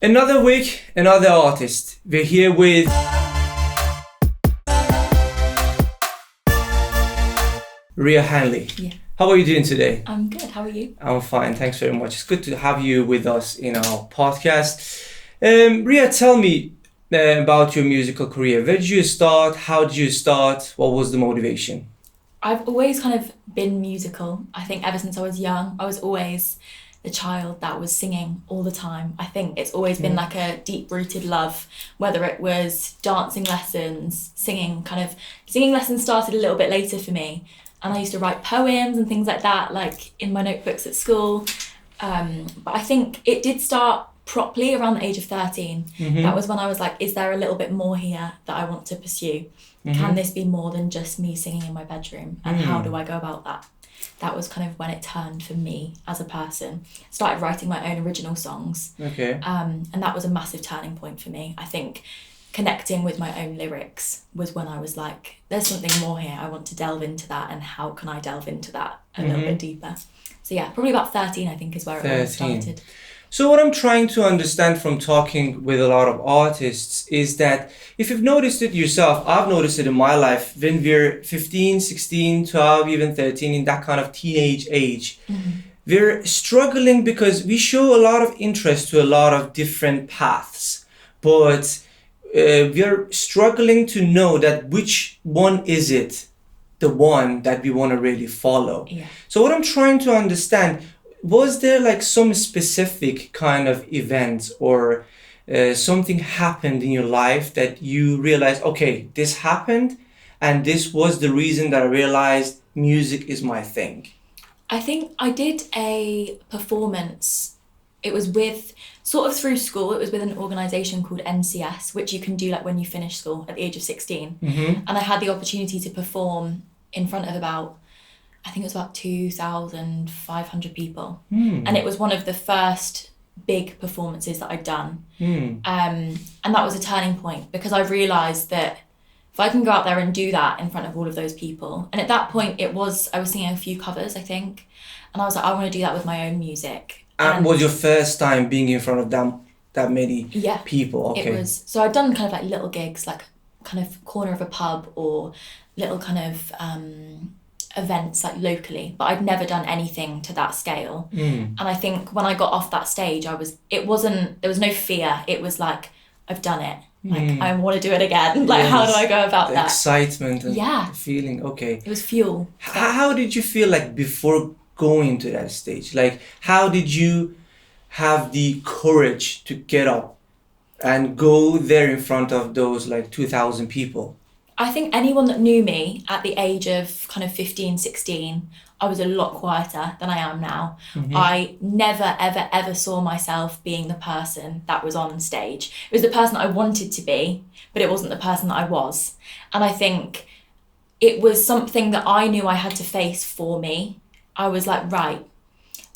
Another week, another artist. We're here with Ria Hanley. Yeah. How are you doing today? I'm good. How are you? I'm fine. Thanks very much. It's good to have you with us in our podcast. Ria, tell me about your musical career. Where did you start? How did you start? What was the motivation? I've always kind of been musical. I think ever since I was young, I was always the child that was singing all the time. I think it's always been like a deep-rooted love, whether it was dancing lessons, singing. Singing lessons started a little bit later for me, and I used to write poems and things like that, like in my notebooks at school. But I think it did start properly around the age of 13. That was when I was like, is there a little bit more here that I want to pursue? Can this be more than just me singing in my bedroom? And how do I go about that? That was kind of when it turned for me as a person. Started writing my own original songs. Okay. And that was a massive turning point for me. I think connecting with my own lyrics was when I was like, there's something more here. I want to delve into that, and how can I delve into that a little bit deeper? So yeah, probably about 13 I think is where it all started. So what I'm trying to understand from talking with a lot of artists is that if you've noticed it yourself, I've noticed it in my life, when we're 15, 16, 12, even 13, in that kind of teenage age, we're struggling because we show a lot of interest to a lot of different paths, but we're struggling to know that which one is it, the one that we want to really follow. Yeah. So what I'm trying to understand, was there like some specific kind of event or something happened in your life that you realized, okay, this happened and this was the reason that I realized music is my thing? I think I did a performance. It was with, sort of through school, it was with an organisation called NCS, which you can do like when you finish school at the age of 16. And I had the opportunity to perform in front of I think it was about 2,500 people. And it was one of the first big performances that I'd done. And that was a turning point, because I realised that if I can go out there and do that in front of all of those people, and at that point I was singing a few covers, I think, and I was like, I want to do that with my own music. And was your first time being in front of that many people? Okay. It was. So I'd done kind of like little gigs, like kind of corner of a pub or little kind of events like locally, but I'd never done anything to that scale. And I think when I got off that stage, there was no fear. It was like, I've done it. Like, I want to do it again. Like, how do I go about that? Excitement and the feeling. Okay. It was fuel. How did you feel like before going to that stage? Like, how did you have the courage to get up and go there in front of those like 2,000 people? I think anyone that knew me at the age of kind of 15, 16, I was a lot quieter than I am now. I never, ever, ever saw myself being the person that was on stage. It was the person I wanted to be, but it wasn't the person that I was. And I think it was something that I knew I had to face for me. I was like, right,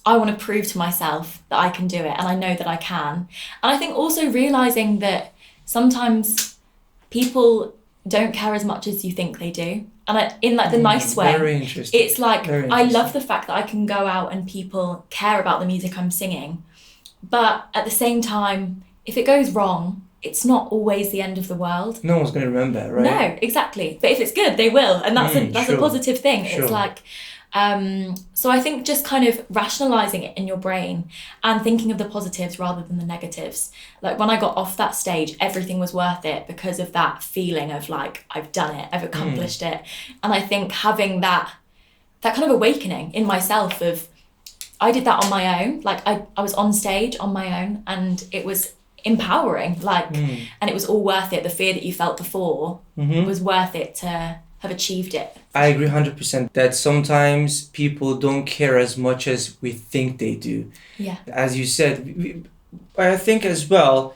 I want to prove to myself that I can do it, and I know that I can. And I think also realising that sometimes people don't care as much as you think they do, and in like the nice way. Very interesting. It's like, I love the fact that I can go out and people care about the music I'm singing, but at the same time, if it goes wrong, it's not always the end of the world. No one's going to remember, right? No, exactly. But if it's good, they will, and that's a positive thing. Sure. It's like, so I think just kind of rationalising it in your brain and thinking of the positives rather than the negatives. Like when I got off that stage, everything was worth it because of that feeling of like, I've done it, I've accomplished it. And I think having that kind of awakening in myself of, I did that on my own. Like I was on stage on my own, and it was empowering, like, and it was all worth it. The fear that you felt before was worth it to have achieved it. I agree 100% that sometimes people don't care as much as we think they do. Yeah. As you said, I think as well,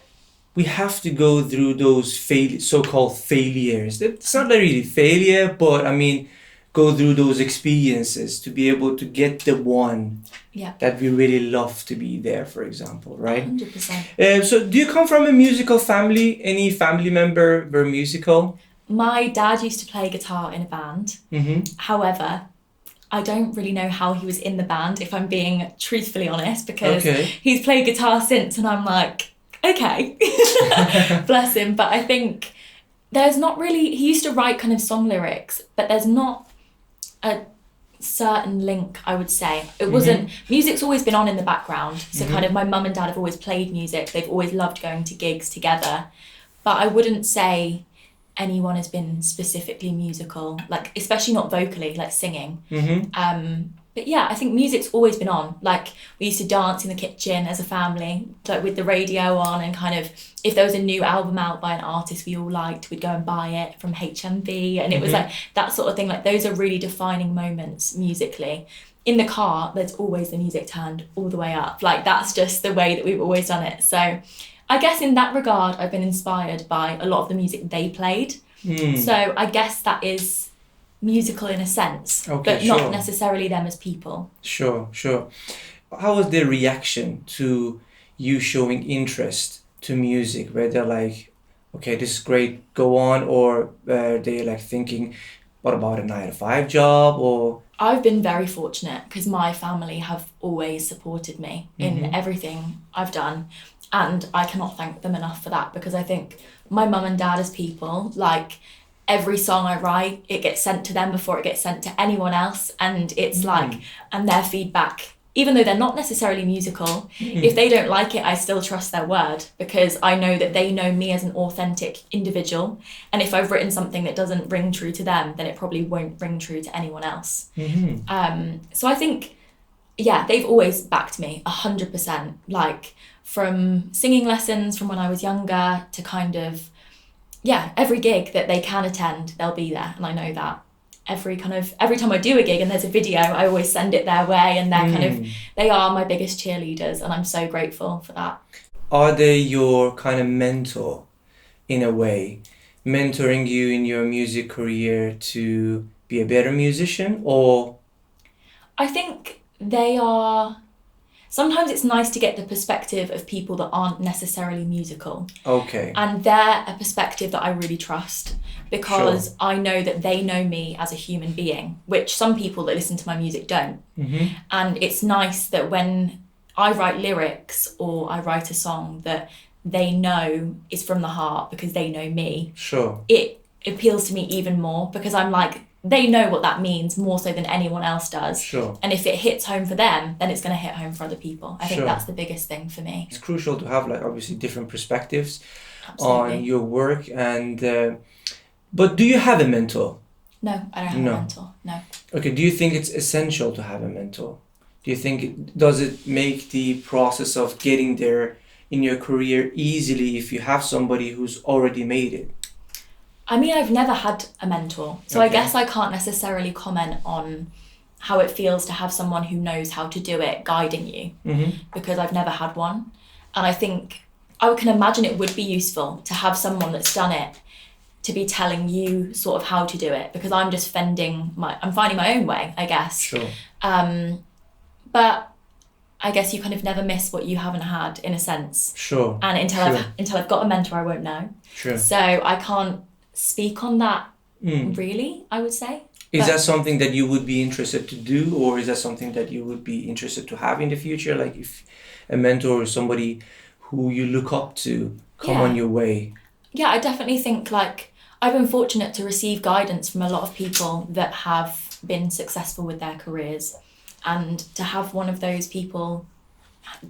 we have to go through those so-called failures. It's not really failure, but I mean, go through those experiences to be able to get the one that we really love to be there, for example, right? 100%. So do you come from a musical family? Any family member were musical? My dad used to play guitar in a band. However, I don't really know how he was in the band, if I'm being truthfully honest, because he's played guitar since, and I'm like, okay. Bless him. But I think there's not really, he used to write kind of song lyrics, but there's not a certain link, I would say. It wasn't, music's always been on in the background. So kind of my mum and dad have always played music. They've always loved going to gigs together. But I wouldn't say anyone has been specifically musical, like especially not vocally, like singing. But yeah, I think music's always been on. Like we used to dance in the kitchen as a family, like with the radio on, and kind of if there was a new album out by an artist we all liked, we'd go and buy it from HMV, and it was like that sort of thing. Like those are really defining moments musically. In the car, there's always the music turned all the way up. Like that's just the way that we've always done it. So I guess in that regard, I've been inspired by a lot of the music they played. So I guess that is musical in a sense, but not necessarily them as people. Sure. How was their reaction to you showing interest to music? Where they're like, okay, this is great, go on, or they like thinking, what about a 9-to-5 job? Or I've been very fortunate because my family have always supported me in everything I've done, and I cannot thank them enough for that, because I think my mum and dad as people, like every song I write, it gets sent to them before it gets sent to anyone else, and it's like, and their feedback, even though they're not necessarily musical, if they don't like it, I still trust their word, because I know that they know me as an authentic individual, and if I've written something that doesn't ring true to them, then it probably won't ring true to anyone else. So I think, yeah, they've always backed me 100%, like from singing lessons from when I was younger to kind of, yeah, every gig that they can attend, they'll be there, and I know that. Every time I do a gig and there's a video, I always send it their way, and they're they are my biggest cheerleaders, and I'm so grateful for that. Are they your kind of mentor in a way, mentoring you in your music career to be a better musician? Or I think they are. Sometimes it's nice to get the perspective of people that aren't necessarily musical. Okay. And they're a perspective that I really trust, because I know that they know me as a human being, which some people that listen to my music don't. And it's nice that when I write lyrics or I write a song that they know is from the heart because they know me. It appeals to me even more, because I'm like, they know what that means more so than anyone else does. And if it hits home for them, then it's going to hit home for other people. I think that's the biggest thing for me. It's crucial to have like obviously different perspectives Absolutely. on your work. And but do you have a mentor? No, I don't have a mentor. No. Okay, do you think it's essential to have a mentor? Do you think does it make the process of getting there in your career easily if you have somebody who's already made it? I mean, I've never had a mentor, so I guess I can't necessarily comment on how it feels to have someone who knows how to do it guiding you, because I've never had one. And I think I can imagine it would be useful to have someone that's done it to be telling you sort of how to do it, because I'm just finding my own way, I guess. But I guess you kind of never miss what you haven't had, in a sense. And until I've got a mentor, I won't know. So I can't speak on that really, I would say. Is that something that you would be interested to do, or is that something that you would be interested to have in the future? Like if a mentor or somebody who you look up to come on your way? Yeah, I definitely think like I've been fortunate to receive guidance from a lot of people that have been successful with their careers, and to have one of those people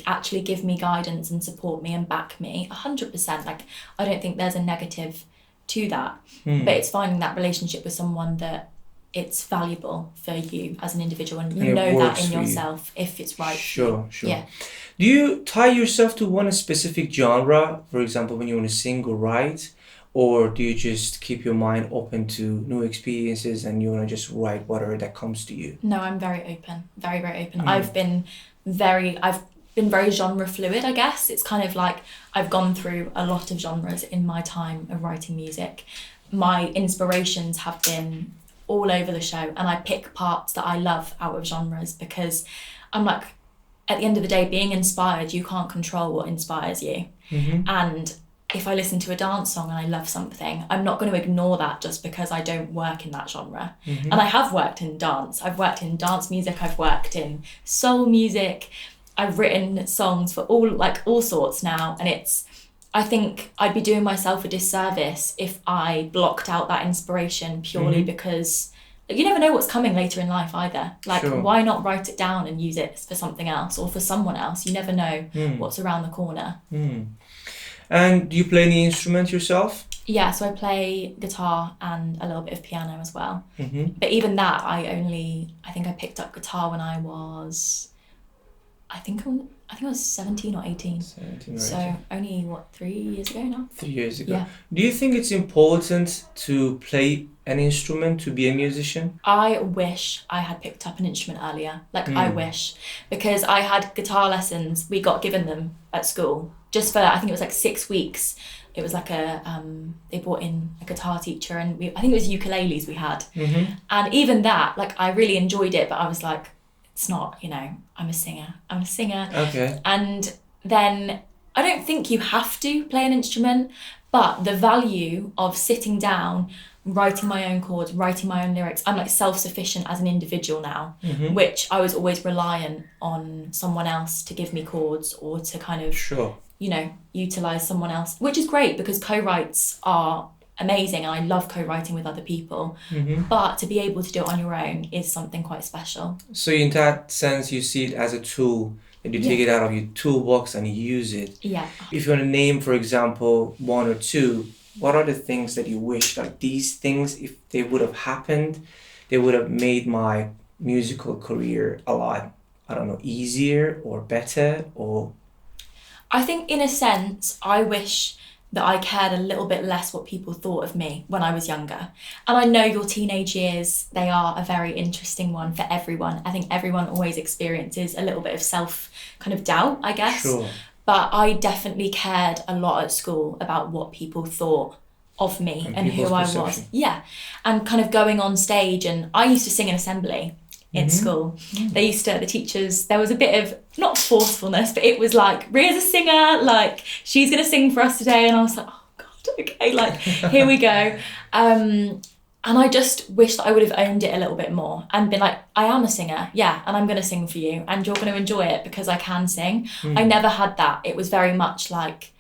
actually give me guidance and support me and back me 100%. Like I don't think there's a negative to that, but it's finding that relationship with someone that it's valuable for you as an individual, and you know that in yourself if it's right. Yeah. Do you tie yourself to one specific genre, for example, when you want to sing or write, or do you just keep your mind open to new experiences and you want to just write whatever that comes to you? No, I'm very open, very, very open. I've been very genre fluid, I guess. It's kind of like I've gone through a lot of genres in my time of writing music. My inspirations have been all over the show, and I pick parts that I love out of genres, because I'm like, at the end of the day, being inspired, you can't control what inspires you. And if I listen to a dance song and I love something, I'm not going to ignore that just because I don't work in that genre. And I have worked in dance. I've worked in dance music. I've worked in soul music. I've written songs for all sorts now, and it's I think I'd be doing myself a disservice if I blocked out that inspiration purely because you never know what's coming later in life either. Like, Sure. why not write it down and use it for something else or for someone else? You never know what's around the corner. And do you play any instrument yourself? Yeah, so I play guitar and a little bit of piano as well. But even that, I think I picked up guitar when I was, I think I was 17 or 18. 17 or So 18. only, 3 years ago now? 3 years ago. Yeah. Do you think it's important to play an instrument to be a musician? I wish I had picked up an instrument earlier. Like, I wish. Because I had guitar lessons, we got given them at school. Just for, I think it was like 6 weeks. It was like they brought in a guitar teacher and I think it was ukuleles we had. And even that, like, I really enjoyed it, but I was like, it's not, I'm a singer. Okay. And then I don't think you have to play an instrument, but the value of sitting down, writing my own chords, writing my own lyrics, I'm like self-sufficient as an individual now, which I was always reliant on someone else to give me chords or to kind of, Sure. utilize someone else, which is great because co-writes are amazing and I love co-writing with other people, but to be able to do it on your own is something quite special. So in that sense, you see it as a tool and you take it out of your toolbox and you use it. Yeah. If you want to name, for example, one or two, what are the things that you wish, like these things, if they would have happened, they would have made my musical career a lot, I don't know, easier or better or... I think in a sense, I wish that I cared a little bit less what people thought of me when I was younger. And I know your teenage years, they are a very interesting one for everyone. I think everyone always experiences a little bit of self kind of doubt, I guess. Sure. But I definitely cared a lot at school about what people thought of me and who I was. Yeah. And kind of going on stage, and I used to sing in assembly in school. The teachers, there was a bit of, not forcefulness, but it was like, Ria's a singer, like, she's going to sing for us today. And I was like, oh God, okay, like, here we go. And I just wish that I would have owned it a little bit more and been like, I am a singer, yeah, and I'm going to sing for you and you're going to enjoy it because I can sing. I never had that. It was very much like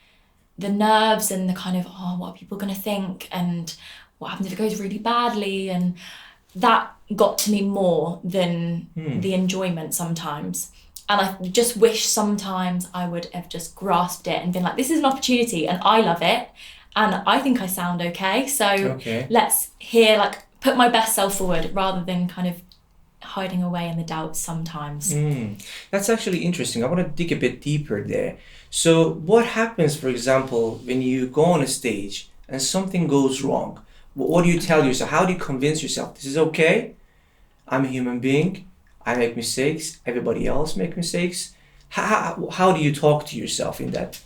the nerves and the kind of, what are people going to think and what happens if it goes really badly, and that got to me more than the enjoyment sometimes. And I just wish sometimes I would have just grasped it and been like, this is an opportunity and I love it and I think I sound okay, so let's put my best self forward rather than kind of hiding away in the doubts sometimes. That's actually interesting. I want to dig a bit deeper there. So what happens, for example, when you go on a stage and something goes wrong? What do you tell yourself? How do you convince yourself this is okay? I'm a human being. I make mistakes. Everybody else make mistakes. How do you talk to yourself in that,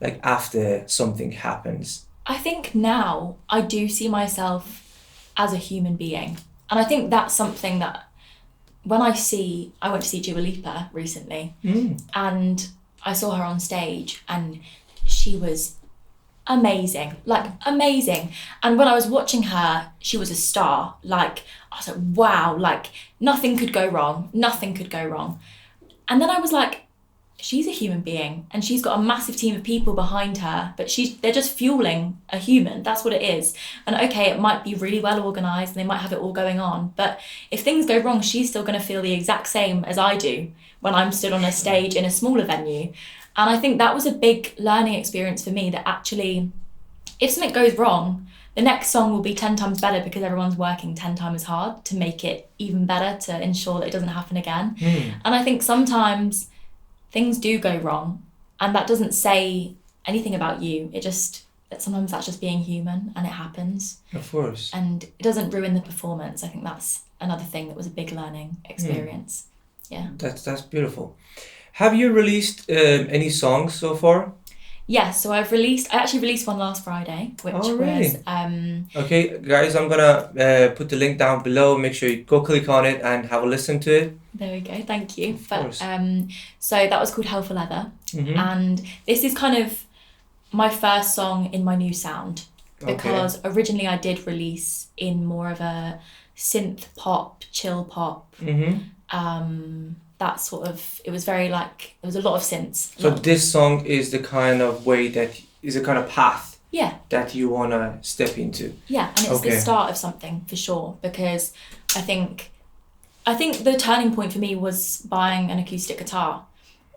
like after something happens? I think now I do see myself as a human being. And I think that's something that when I went to see Dua Lipa recently and I saw her on stage and she was amazing. And when I was watching her, she was a star. Like, I was like, wow, like nothing could go wrong. And then I was like, she's a human being and she's got a massive team of people behind her, but they're just fueling a human. That's what it is. And okay, it might be really well organized and they might have it all going on, but if things go wrong, she's still going to feel the exact same as I do when I'm stood on a stage in a smaller venue. And I think that was a big learning experience for me, that actually, if something goes wrong, the next song will be 10 times better because everyone's working 10 times as hard to make it even better, to ensure that it doesn't happen again. And I think sometimes things do go wrong and that doesn't say anything about you. Sometimes that's just being human and it happens. Of course. And it doesn't ruin the performance. I think that's another thing that was a big learning experience. Yeah. That's beautiful. Have you released any songs so far? Yeah, so I actually released one last Friday, which was... Okay, guys, I'm gonna put the link down below. Make sure you go click on it and have a listen to it. There we go, thank you. Of course. So that was called Hell for Leather. And this is kind of my first song in my new sound. Because originally I did release in more of a synth pop, chill pop. That sort of, it was very like, there was a lot of synths. So this song is the kind of way that is a kind of path Yeah. that you want to step into. Yeah, and it's the start of something for sure, because I think the turning point for me was buying an acoustic guitar.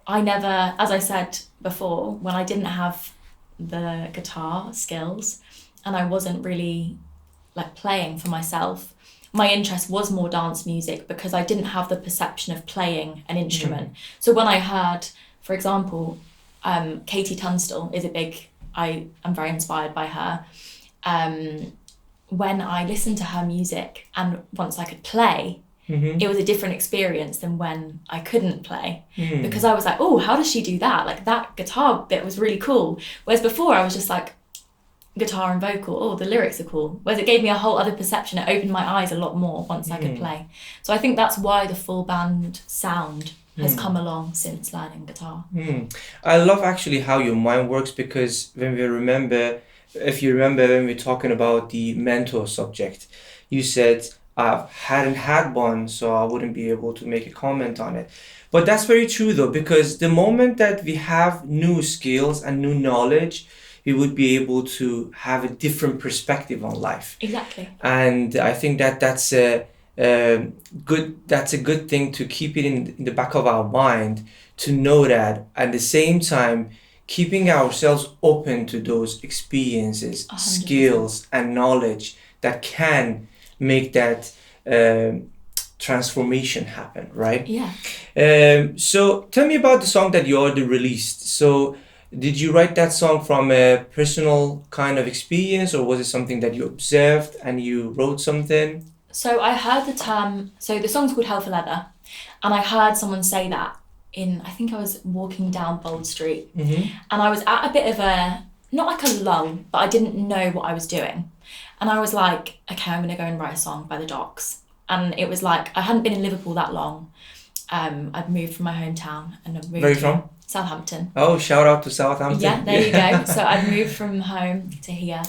I never, as I said before, when I didn't have the guitar skills and I wasn't really like playing for myself, my interest was more dance music because I didn't have the perception of playing an instrument. So when I heard, for example, Katie Tunstall is I am very inspired by her. When I listened to her music and once I could play, it was a different experience than when I couldn't play, because I was like, oh, how does she do that? Like that guitar bit was really cool. Whereas before I was just like, guitar and vocal, oh, the lyrics are cool. Whereas it gave me a whole other perception. It opened my eyes a lot more once I could play. So I think that's why the full band sound has come along since learning guitar. I love actually how your mind works, because if you remember when we were talking about the mentor subject, you said, I hadn't had one, so I wouldn't be able to make a comment on it. But that's very true though, because the moment that we have new skills and new knowledge, we would be able to have a different perspective on life. Exactly. And I think that's a good thing to keep it in the back of our mind, to know that at the same time keeping ourselves open to those experiences, 100%. skills and knowledge that can make that transformation happen, right? Yeah. So tell me about the song that you already released. So did you write that song from a personal kind of experience, or was it something that you observed and you wrote something? So I heard the term, so the song's called Hell for Leather, and I heard someone say that I think I was walking down Bold Street, and I was at a bit of not like a lull, but I didn't know what I was doing. And I was like, okay, I'm going to go and write a song by the docks. And it was like, I hadn't been in Liverpool that long. I'd moved from my hometown and I'd moved Where are you from? Southampton. Oh, shout out to Southampton. Yeah, there you go. So I'd moved from home to here,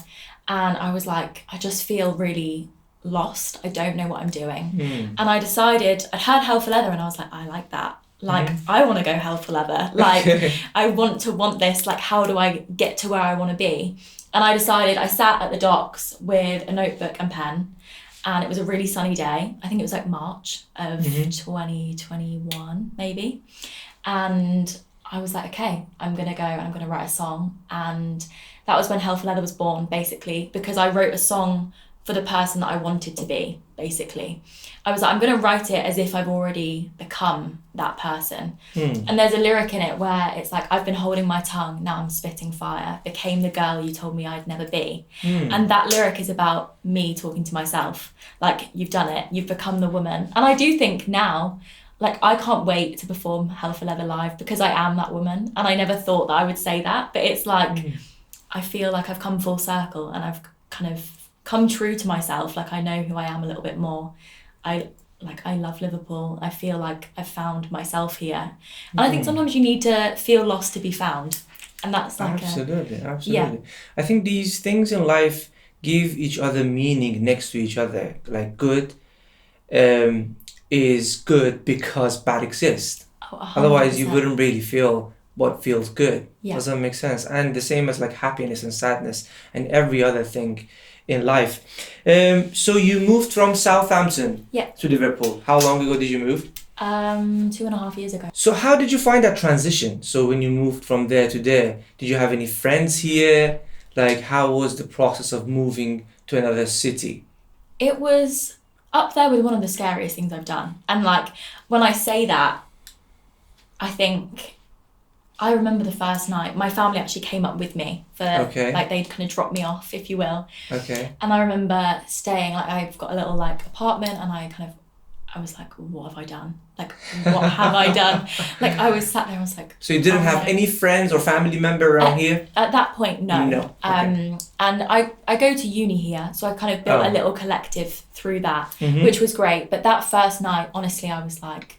and I was like, I just feel really lost. I don't know what I'm doing. And I decided, I'd heard Hell for Leather and I was like, I like that. Like, I want to go hell for leather. Like, I want this. Like, how do I get to where I want to be? And I decided, I sat at the docks with a notebook and pen, and it was a really sunny day. I think it was like March of 2021, maybe. And I was like, okay, I'm going to go and I'm going to write a song. And that was when Hell for Leather was born, basically, because I wrote a song for the person that I wanted to be, basically. I was like, I'm going to write it as if I've already become that person. And there's a lyric in it where it's like, I've been holding my tongue, now I'm spitting fire, became the girl you told me I'd never be. And that lyric is about me talking to myself. Like, you've done it, you've become the woman. And I do think now, like, I can't wait to perform Hell for Leather live, because I am that woman. And I never thought that I would say that, but it's like, I feel like I've come full circle and I've kind of come true to myself. Like, I know who I am a little bit more. I love Liverpool. I feel like I've found myself here. And I think sometimes you need to feel lost to be found. And that's like absolutely. Yeah. I think these things in life give each other meaning next to each other. Like, good is good because bad exists. Oh, Otherwise you wouldn't really feel what feels good. Yeah. Does that make sense? And the same as like happiness and sadness and every other thing in life. So you moved from Southampton to Liverpool. How long ago did you move? 2.5 years ago. So how did you find that transition? So when you moved from there to there, did you have any friends here? Like, how was the process of moving to another city? It was up there with one of the scariest things I've done. And like, when I say that, I think I remember the first night, my family actually came up with me for, like, they'd kind of drop me off, if you will. Okay. And I remember staying, like, I've got a little, like, apartment, and I was like, what have I done? Like, what have I done? Like, I was sat there, I was like... So you didn't have any friends or family member around here? At that point, no. No. Okay. And I go to uni here, so I kind of built a little collective through that, which was great. But that first night, honestly, I was like,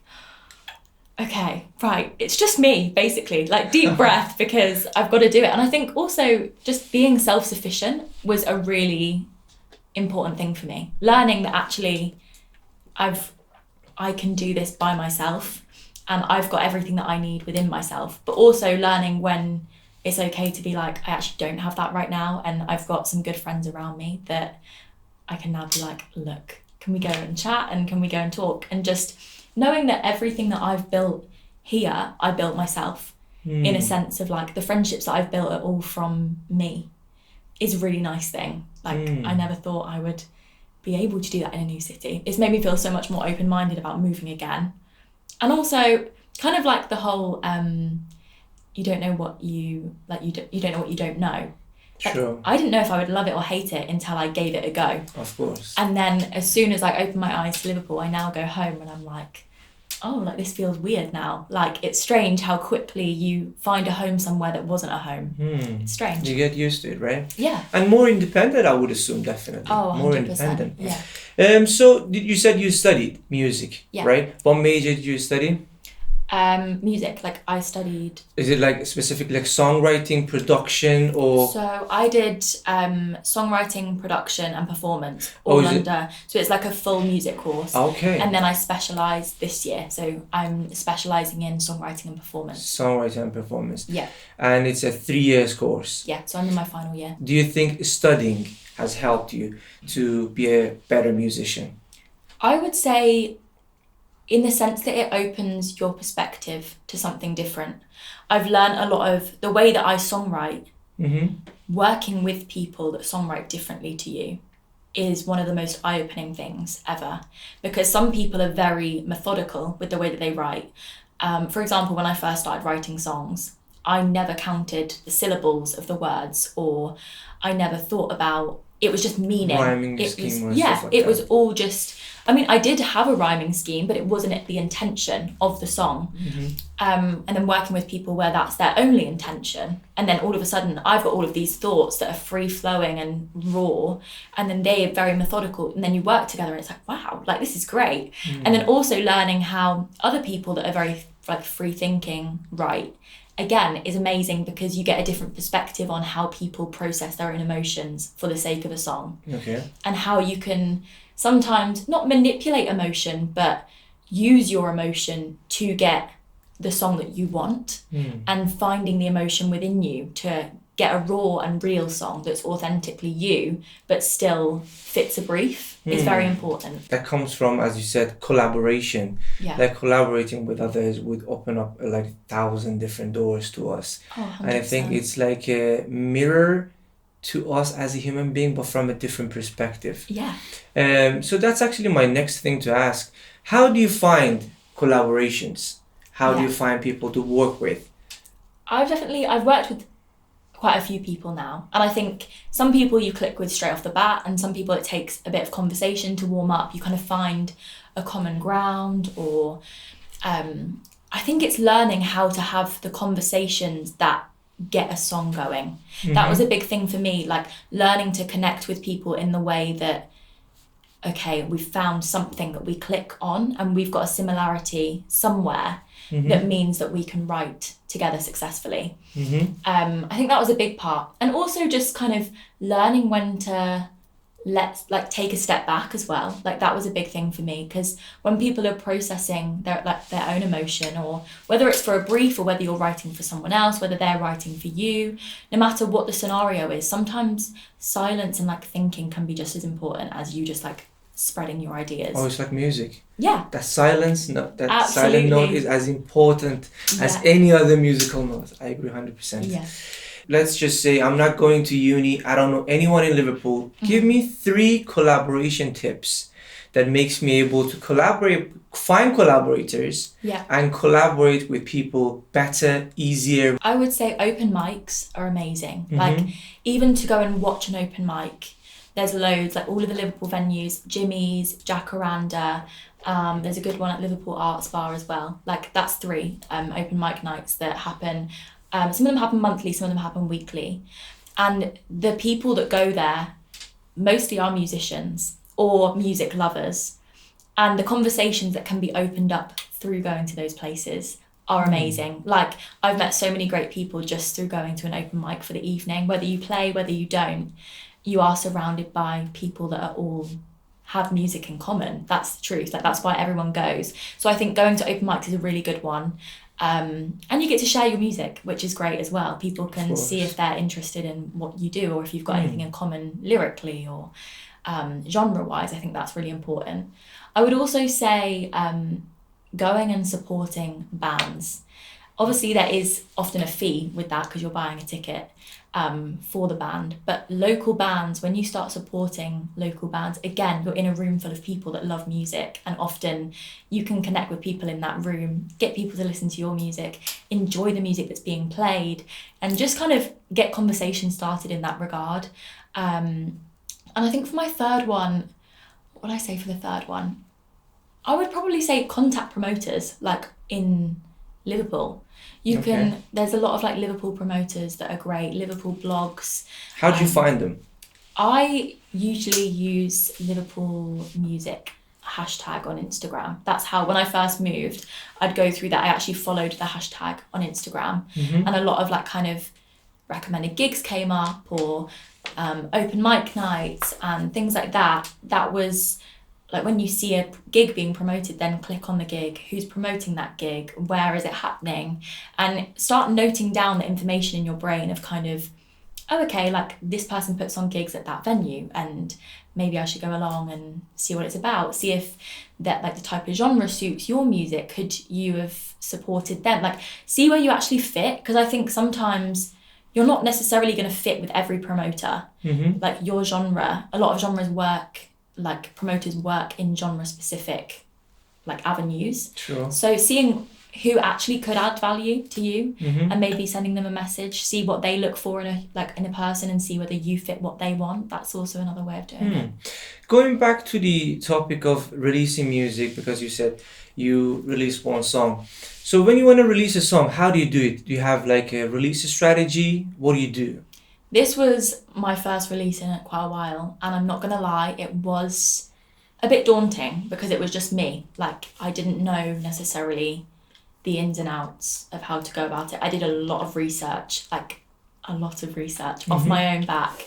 okay, right, it's just me, basically. Like, deep breath, because I've got to do it. And I think also just being self-sufficient was a really important thing for me. Learning that actually I can do this by myself, and I've got everything that I need within myself. But also learning when it's okay to be like, I actually don't have that right now, and I've got some good friends around me that I can now be like, look, can we go and chat, and can we go and talk? And just knowing that everything that I've built here, I built myself, in a sense of like the friendships that I've built are all from me, is a really nice thing. Like I never thought I would be able to do that in a new city. It's made me feel so much more open-minded about moving again. And also kind of like the whole you don't know what you like, you don't know what you don't know. Like, Sure. I didn't know if I would love it or hate it until I gave it a go. Of course. And then as soon as I open my eyes to Liverpool, I now go home and I'm like, oh, like this feels weird now. Like it's strange how quickly you find a home somewhere that wasn't a home. It's strange. You get used to it, right? Yeah. And more independent, I would assume, definitely. Oh, 100%. More independent. Yeah. So you said you studied music, Yeah. right? What major did you study? Music, like I studied. Is it like specific, like songwriting, production, or? So I did songwriting, production, and performance Oh, all is it- under. So it's like a full music course. Okay. And then I specialised this year, so I'm specialising in songwriting and performance. Songwriting and performance. Yeah, And it's a 3 years course. yeah. So I'm in my final year. Do you think studying has helped you to be a better musician? I would say, in the sense that it opens your perspective to something different. I've learned a lot of the way that I songwrite. Working with people that songwrite differently to you is one of the most eye-opening things ever, because some people are very methodical with the way that they write. For example, when I first started writing songs, I never counted the syllables of the words, or I never thought about, it was just meaning. Rhyming it scheme was, or yeah, stuff like it that. was all just, I mean, I did have a rhyming scheme, but it wasn't the intention of the song. And then working with people where that's their only intention, and then all of a sudden I've got all of these thoughts that are free-flowing and raw, and then they are very methodical, and then you work together and it's like, wow, like this is great. And then also learning how other people that are very like free-thinking write, again, is amazing, because you get a different perspective on how people process their own emotions for the sake of a song. Okay. And how you can sometimes not manipulate emotion, but use your emotion to get the song that you want, and finding the emotion within you to get a raw and real song that's authentically you, but still fits a brief is very important. That comes from, as you said, collaboration. Yeah. Like collaborating with others would open up like 1,000 different doors to us. Oh, 100%. And I think it's like a mirror to us as a human being, but from a different perspective. Yeah. So that's actually my next thing to ask. How do you find collaborations? How do you find people to work with? I've worked with quite a few people now, and I think some people you click with straight off the bat, and some people it takes a bit of conversation to warm up. You kind of find a common ground, or I think it's learning how to have the conversations that get a song going. That was a big thing for me, like learning to connect with people in the way that, okay, we've found something that we click on, and we've got a similarity somewhere that means that we can write together successfully. I think that was a big part. And also just kind of learning when to take a step back as well. Like that was a big thing for me, because when people are processing their own emotion, or whether it's for a brief or whether you're writing for someone else, whether they're writing for you, no matter what the scenario is, sometimes silence and like thinking can be just as important as you just like spreading your ideas. Oh, it's like music. Yeah. That silence, that silent Absolutely. note is as important as any other musical note. I agree 100%. Yeah. Let's just say I'm not going to uni. I don't know anyone in Liverpool. Give me 3 collaboration tips that makes me able to find collaborators, and collaborate with people better, easier. I would say open mics are amazing. Like even to go and watch an open mic, there's loads, like all of the Liverpool venues, Jimmy's, Jacaranda. There's a good one at Liverpool Arts Bar as well. Like that's 3 open mic nights that happen. Some of them happen monthly, some of them happen weekly. And the people that go there mostly are musicians or music lovers. And the conversations that can be opened up through going to those places are amazing. Like I've met so many great people just through going to an open mic for the evening. Whether you play, whether you don't, you are surrounded by people that are all have music in common. That's the truth. Like that's why everyone goes. So I think going to open mics is a really good one. And you get to share your music, which is great as well. People can course. see if they're interested in what you do, or if you've got anything in common lyrically or genre-wise. I think that's really important. I would also say going and supporting bands. Obviously, there is often a fee with that because you're buying a ticket for the band. But local bands, when you start supporting local bands, again, you're in a room full of people that love music, and often you can connect with people in that room, get people to listen to your music, enjoy the music that's being played, and just kind of get conversation started in that regard. And I think for my third one, what would I say for the third one? I would probably say contact promoters, like in Liverpool. There's a lot of like Liverpool promoters that are great, Liverpool blogs. How do you find them? I usually use Liverpool music hashtag on Instagram. That's how, when I first moved, I'd go through that. I actually followed the hashtag on Instagram, and a lot of like kind of recommended gigs came up, or open mic nights and things like that. That was like when you see a gig being promoted, then click on the gig, who's promoting that gig, where is it happening, and start noting down the information in your brain of kind of, oh, okay, like this person puts on gigs at that venue, and maybe I should go along and see what it's about, see if that like the type of genre suits your music. Could you have supported them? Like, see where you actually fit, because I think sometimes you're not necessarily going to fit with every promoter. Like your genre, a lot of genres work, like promoters work in genre specific like avenues. Sure. So seeing who actually could add value to you, and maybe sending them a message, see what they look for in a person, and see whether you fit what they want. That's also another way of doing it. Going back to the topic of releasing music, because you said you released one song. So when you want to release a song, how do you do it? Do you have like a release strategy? What do you do? This was my first release in quite a while, and I'm not gonna lie, it was a bit daunting because it was just me. Like, I didn't know necessarily the ins and outs of how to go about it. I did a lot of research off my own back.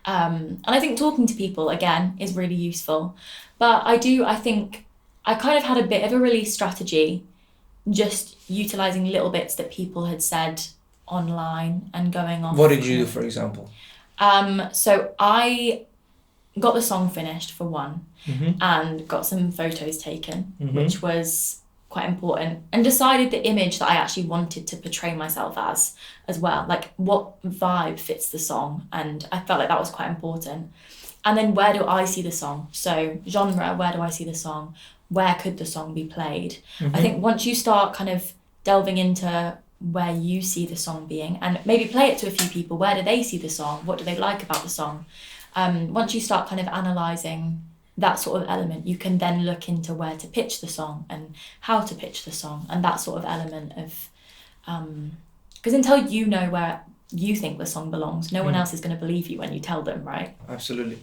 And I think talking to people, again, is really useful. But I think I kind of had a bit of a release strategy, just utilising little bits that people had said online and going off. What did you do, for example? So I got the song finished for one, and got some photos taken, which was quite important, and decided the image that I actually wanted to portray myself as well, like what vibe fits the song, and I felt like that was quite important. And then where do I see the song? So genre, where do I see the song? Where could the song be played? I think once you start kind of delving into where you see the song being, and maybe play it to a few people, where do they see the song? What do they like about the song? Once you start kind of analysing that sort of element, you can then look into where to pitch the song and how to pitch the song, and that sort of element of, because until you know where you think the song belongs, no one else is going to believe you when you tell them, right? Absolutely.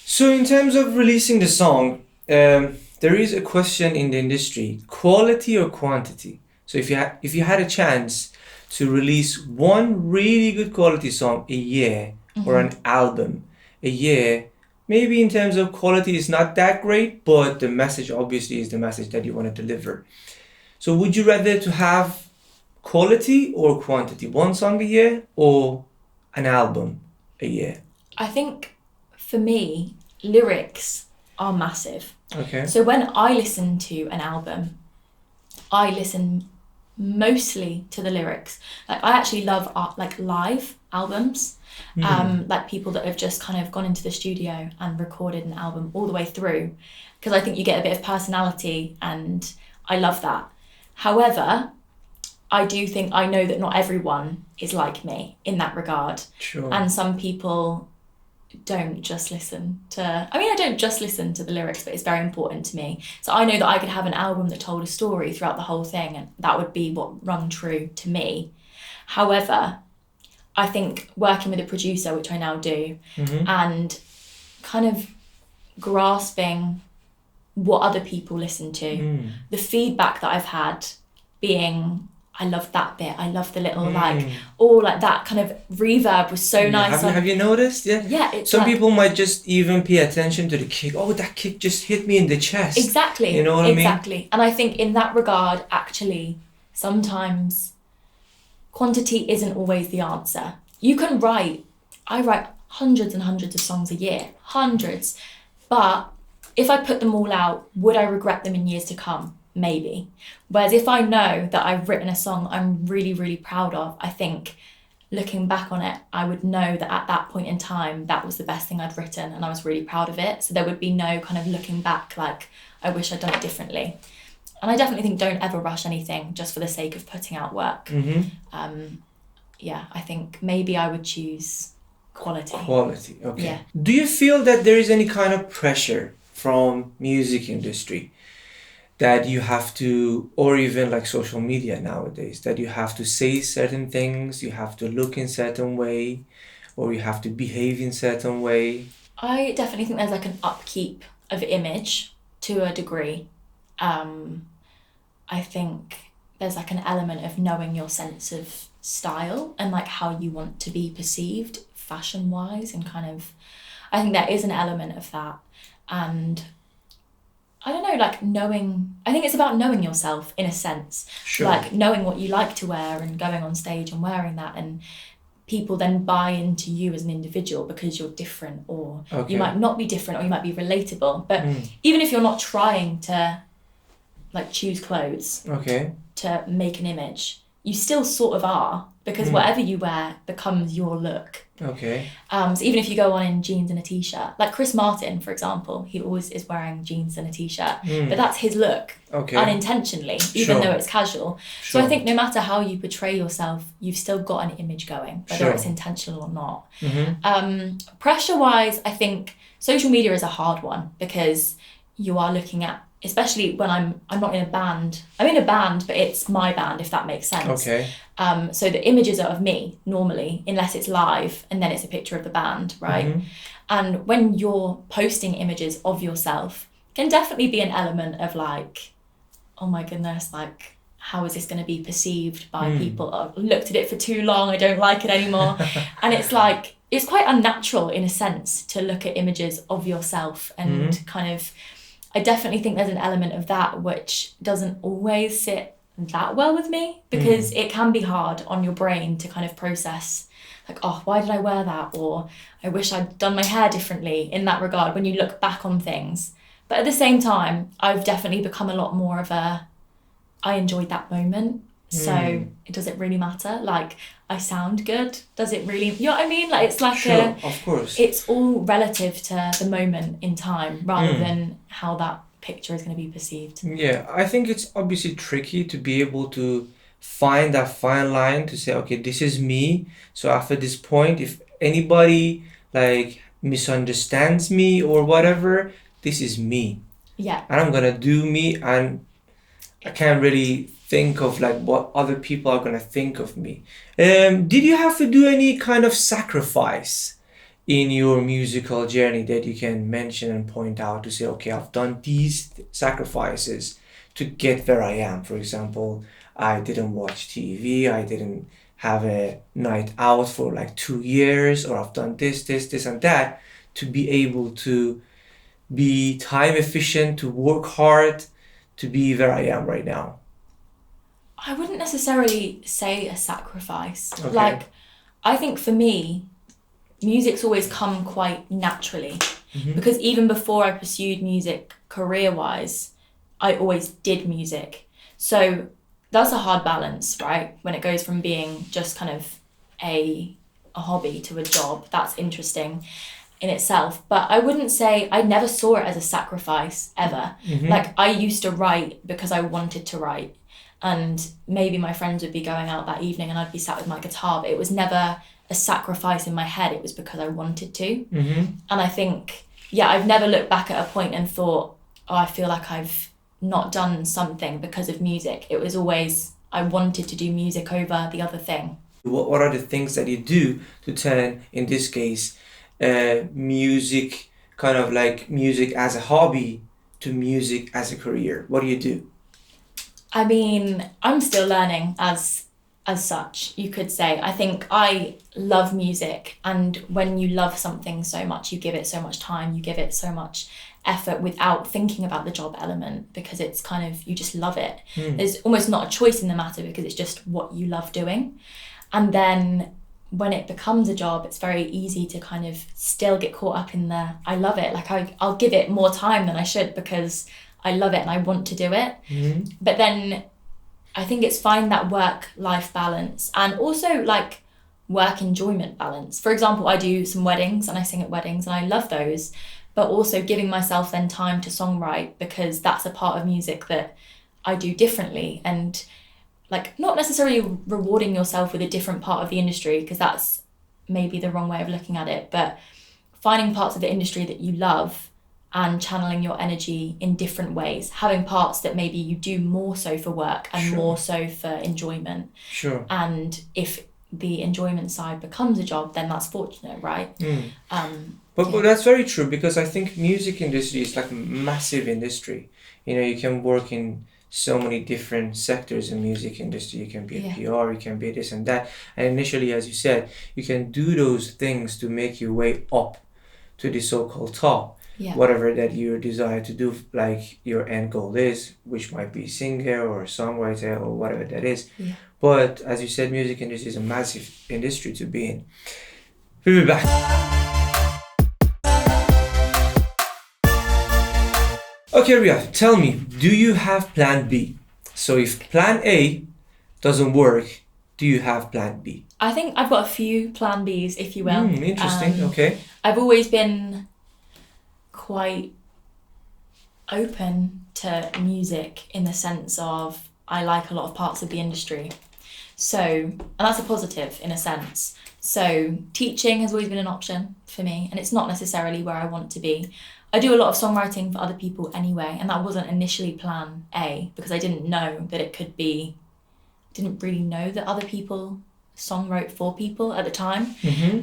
So in terms of releasing the song, there is a question in the industry: quality or quantity? So if you had a chance to release one really good quality song a year, or an album a year, maybe in terms of quality it's not that great, but the message obviously is the message that you want to deliver. So would you rather to have quality or quantity? One song a year or an album a year? I think for me, lyrics are massive. Okay. So when I listen to an album, I listen mostly to the lyrics. Like, I actually love art, like live albums, like people that have just kind of gone into the studio and recorded an album all the way through, because I think you get a bit of personality, and I love that. However, I do think I know that not everyone is like me in that regard. Sure. And some people don't just listen to, I don't just listen to the lyrics, but it's very important to me. So I know that I could have an album that told a story throughout the whole thing, and that would be what rung true to me. However, I think working with a producer, which I now do, and kind of grasping what other people listen to, the feedback that I've had being, I love that bit, I love the little like that kind of reverb was so nice. Have you noticed? Yeah. Some people might just even pay attention to the kick. Oh, that kick just hit me in the chest. Exactly. You know what I mean? Exactly. And I think in that regard, actually, sometimes quantity isn't always the answer. You can I write hundreds and hundreds of songs a year, hundreds, but if I put them all out, would I regret them in years to come? Maybe. Whereas if I know that I've written a song I'm really, really proud of, I think looking back on it, I would know that at that point in time, that was the best thing I'd written and I was really proud of it. So there would be no kind of looking back like, I wish I'd done it differently. And I definitely think don't ever rush anything just for the sake of putting out work. I think maybe I would choose quality. Quality, okay. Yeah. Do you feel that there is any kind of pressure from music industry that you have to, or even like social media nowadays, that you have to say certain things, you have to look in certain way, or you have to behave in certain way? I definitely think there's like an upkeep of image to a degree. I think there's like an element of knowing your sense of style and like how you want to be perceived fashion wise, and kind of, I think there is an element of that. And I don't know, like I think it's about knowing yourself in a sense. Sure. Like knowing what you like to wear and going on stage and wearing that, and people then buy into you as an individual because you're different, or you might not be different, or you might be relatable. But even if you're not trying to like choose clothes to make an image, you still sort of are, because whatever you wear becomes your look. So even if you go on in jeans and a t-shirt, like Chris Martin, for example, he always is wearing jeans and a t-shirt, but that's his look unintentionally, even though it's casual. So I think no matter how you portray yourself, you've still got an image going, whether it's intentional or not. Pressure-wise, I think social media is a hard one, because you are looking at, especially when I'm not in a band. I'm in a band, but it's my band, if that makes sense. So the images are of me normally, unless it's live, and then it's a picture of the band, right? And when you're posting images of yourself, can definitely be an element of like, oh my goodness, like, how is this going to be perceived by people? I've looked at it for too long, I don't like it anymore. And it's like, it's quite unnatural in a sense to look at images of yourself and kind of, I definitely think there's an element of that which doesn't always sit that well with me, because it can be hard on your brain to kind of process like, oh, why did I wear that? Or I wish I'd done my hair differently, in that regard, when you look back on things. But at the same time, I've definitely become a lot more of I enjoyed that moment. So does it really matter? Like, I sound good. Does it really, you know what I mean? Like, it's like of course. It's all relative to the moment in time, rather than how that picture is going to be perceived. Yeah, I think it's obviously tricky to be able to find that fine line to say, okay, this is me. So after this point, if anybody like misunderstands me or whatever, this is me. Yeah. And I'm gonna do me, and I can't really think of like what other people are gonna think of me. Did you have to do any kind of sacrifice in your musical journey that you can mention and point out to say, okay, I've done these sacrifices to get where I am? For example, I didn't watch TV, I didn't have a night out for like 2 years, or I've done this, and that to be able to be time efficient, to work hard, to be where I am right now. I wouldn't necessarily say a sacrifice. Like, I think for me, music's always come quite naturally, because even before I pursued music career-wise, I always did music. So that's a hard balance, right? When it goes from being just kind of a hobby to a job, that's interesting in itself. But I wouldn't say, I never saw it as a sacrifice ever. Like, I used to write because I wanted to write, and maybe my friends would be going out that evening and I'd be sat with my guitar, but it was never a sacrifice in my head. It was because I wanted to. And I think, I've never looked back at a point and thought, oh, I feel like I've not done something because of music. It was always, I wanted to do music over the other thing. What are the things that you do to turn, in this case, music, kind of like music as a hobby, to music as a career? What do you do? I mean, I'm still learning as as such, you could say. I think I love music, and when you love something so much, you give it so much time, you give it so much effort without thinking about the job element, because it's kind of, you just love it. There's almost not a choice in the matter, because it's just what you love doing. And then when it becomes a job, it's very easy to kind of still get caught up in the, I love it, like I'll give it more time than I should because I love it and I want to do it. But then I think it's finding that work-life balance, and also like work enjoyment balance. For example, I do some weddings and I sing at weddings and I love those, but also giving myself then time to songwrite, because that's a part of music that I do differently. And like, not necessarily rewarding yourself with a different part of the industry, because that's maybe the wrong way of looking at it, but finding parts of the industry that you love and channeling your energy in different ways, having parts that maybe you do more so for work and more so for enjoyment. And if the enjoyment side becomes a job, then that's fortunate, right? But that's very true, because I think music industry is like a massive industry. You can work in so many different sectors in music industry. You can be a PR, you can be this and that. And initially, as you said, you can do those things to make your way up to the so-called top. Whatever that you desire to do, like your end goal is, which might be singer or songwriter or whatever that is. But as you said, music industry is a massive industry to be in. We'll be back. Okay, Ria, tell me, do you have plan B? So if plan A doesn't work, do you have plan B? I think I've got a few plan Bs, if you will. Interesting, okay. I've always been quite open to music, in the sense of I like a lot of parts of the industry. So, and that's a positive in a sense. So teaching has always been an option for me, and it's not necessarily where I want to be. I do a lot of songwriting for other people anyway, and that wasn't initially plan A, because I didn't know that it could be, didn't really know that other people songwrote for people at the time.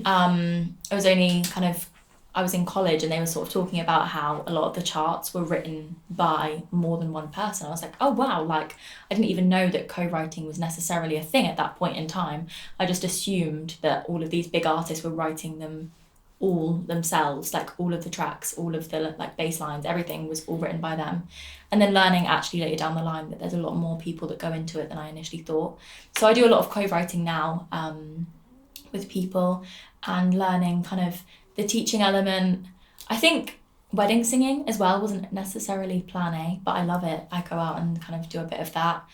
I was only kind of, I was in college and they were sort of talking about how a lot of the charts were written by more than one person. I was like, oh wow, like I didn't even know that co-writing was necessarily a thing at that point in time. I just assumed that all of these big artists were writing them all themselves, like all of the tracks, all of the like bass lines, everything was all written by them. And then learning actually later down the line that there's a lot more people that go into it than I initially thought. So I do a lot of co-writing now with people, and learning kind of the teaching element. I think wedding singing as well wasn't necessarily plan A, but I love it. I go out and kind of do a bit of that.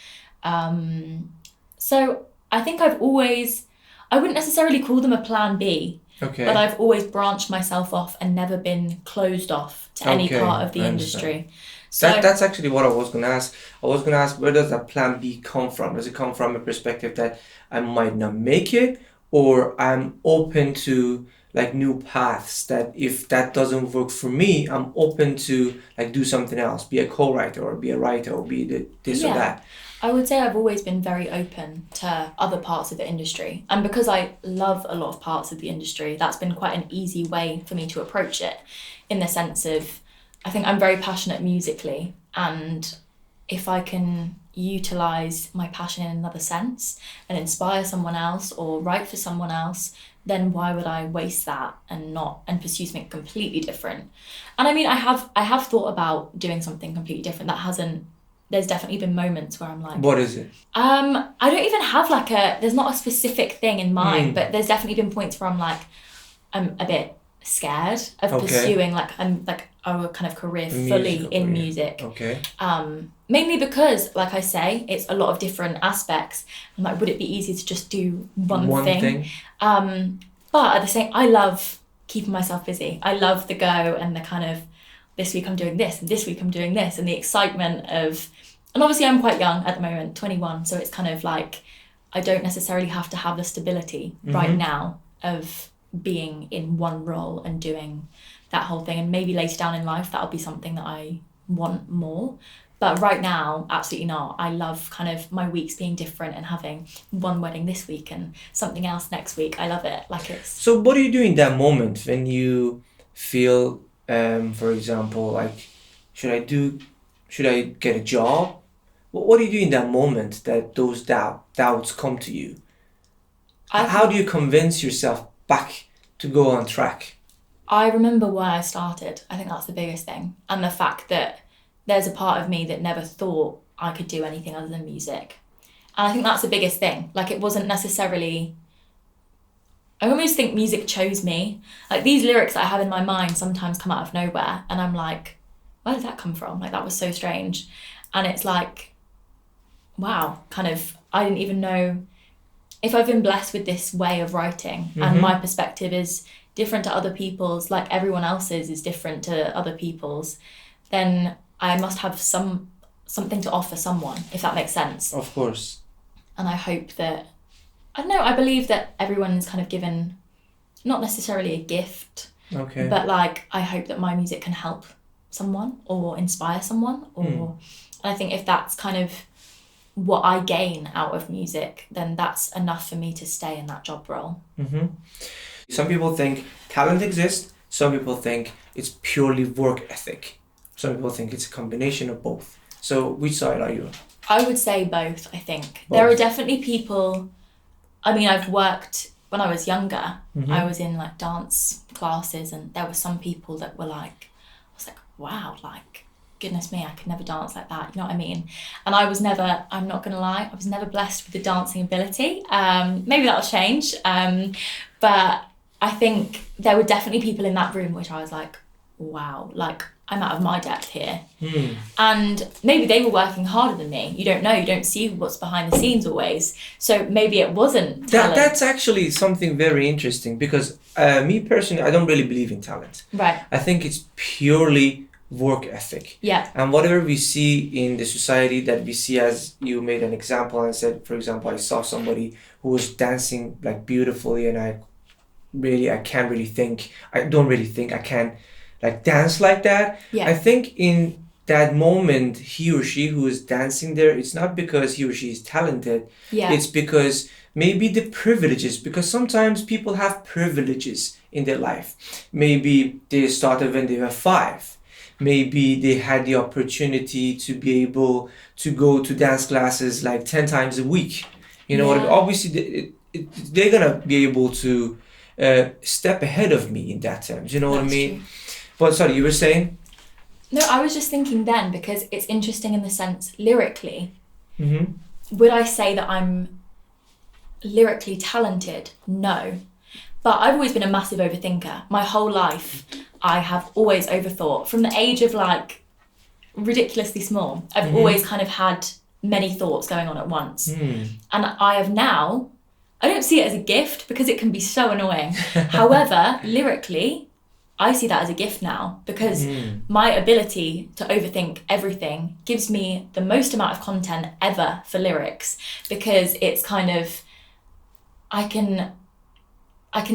So I think I wouldn't necessarily call them a plan B, but I've always branched myself off and never been closed off to any part of the industry. So that's actually what I was going to ask. I was going to ask, where does that plan B come from? Does it come from a perspective that I might not make it, or I'm open to like new paths, that if that doesn't work for me, I'm open to like do something else, be a co-writer or be a writer or be this or that? I would say I've always been very open to other parts of the industry, and because I love a lot of parts of the industry, that's been quite an easy way for me to approach it, in the sense of I think I'm very passionate musically, and if I can utilize my passion in another sense and inspire someone else or write for someone else, then why would I waste that and pursue something completely different? And I mean, I have thought about doing something completely different. There's definitely been moments where I'm like, what is it? I don't even have there's not a specific thing in mind, but there's definitely been points where I'm like, I'm a bit scared of pursuing a kind of career fully in music. Mainly because, like I say, it's a lot of different aspects. I'm like, would it be easier to just do one thing? But at the same, I love keeping myself busy. I love the go and the kind of, this week I'm doing this and this week I'm doing this, and the excitement of, and obviously I'm quite young at the moment, 21, so it's kind of like I don't necessarily have to have the stability right now of being in one role and doing that whole thing, and maybe later down in life that'll be something that I want more. But right now, absolutely not. I love kind of my weeks being different and having one wedding this week and something else next week. I love it. Like it's. So what do you do in that moment when you feel, for example, like, should I get a job? What do you do in that moment that those doubts come to you? How do you convince yourself back to go on track? I remember why I started. I think that's the biggest thing. And the fact that there's a part of me that never thought I could do anything other than music. And I think that's the biggest thing. Like, it wasn't necessarily... I almost think music chose me. Like, these lyrics that I have in my mind sometimes come out of nowhere. And I'm like, where did that come from? Like, that was so strange. And it's like, wow, kind of, I didn't even know if I've been blessed with this way of writing, and my perspective is different to other people's, like everyone else's is different to other people's, then I must have something to offer someone, if that makes sense. Of course. And I hope that, I don't know, I believe that everyone's kind of given, not necessarily a gift, but like, I hope that my music can help someone or inspire someone, or and I think if that's kind of what I gain out of music, then that's enough for me to stay in that job role. Some people think talent exists. Some people think it's purely work ethic. Some people think it's a combination of both. So which side are you? I would say both, I think. There are definitely people, I mean, I've worked, when I was younger, I was in like dance classes, and there were some people that were like, I was like, wow, like, goodness me, I could never dance like that, you know what I mean? And I was never, I'm not gonna lie, I was never blessed with the dancing ability. Maybe that'll change. But I think there were definitely people in that room which I was like, wow, like, I'm out of my depth here. And maybe they were working harder than me. You don't know, you don't see what's behind the scenes always. So maybe it wasn't talent. That's actually something very interesting, because me personally, I don't really believe in talent. Right. I think it's purely work ethic. Yeah. And whatever we see in the society that we see, as you made an example and said, for example, I saw somebody who was dancing like beautifully, and I don't really think I can like dance like that. Yeah. I think in that moment, he or she who is dancing there, it's not because he or she is talented. Yeah. It's because maybe the privileges, because sometimes people have privileges in their life. Maybe they started when they were 5. Maybe they had the opportunity to be able to go to dance classes like 10 times a week. You know what I mean? Obviously, they're going to be able to step ahead of me in that terms. You know what I mean? True. But sorry, you were saying? No, I was just thinking then, because it's interesting in the sense, lyrically, would I say that I'm lyrically talented? No. But I've always been a massive overthinker. My whole life, I have always overthought. From the age of like ridiculously small, I've always kind of had many thoughts going on at once. And I have now, I don't see it as a gift because it can be so annoying. However, lyrically, I see that as a gift now, because my ability to overthink everything gives me the most amount of content ever for lyrics, because it's kind of, I can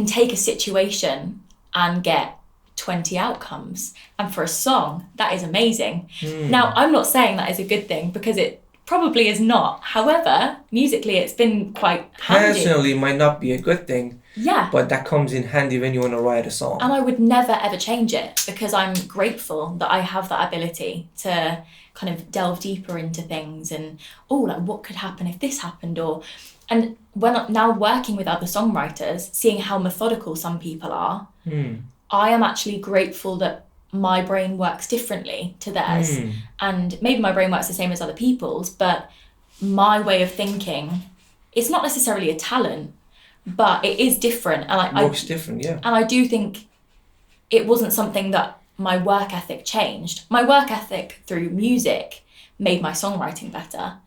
take a situation and get 20 outcomes. And for a song, that is amazing. Now, I'm not saying that is a good thing, because it probably is not. However, musically, it's been quite handy. Personally, it might not be a good thing. Yeah. But that comes in handy when you want to write a song. And I would never ever change it, because I'm grateful that I have that ability to kind of delve deeper into things and, like, what could happen if this happened? And when I'm now working with other songwriters, seeing how methodical some people are, I am actually grateful that my brain works differently to theirs. And maybe my brain works the same as other people's, but my way of thinking, it's not necessarily a talent, but it is different. And Works different, yeah. And I do think it wasn't something that my work ethic changed. My work ethic through music made my songwriting better,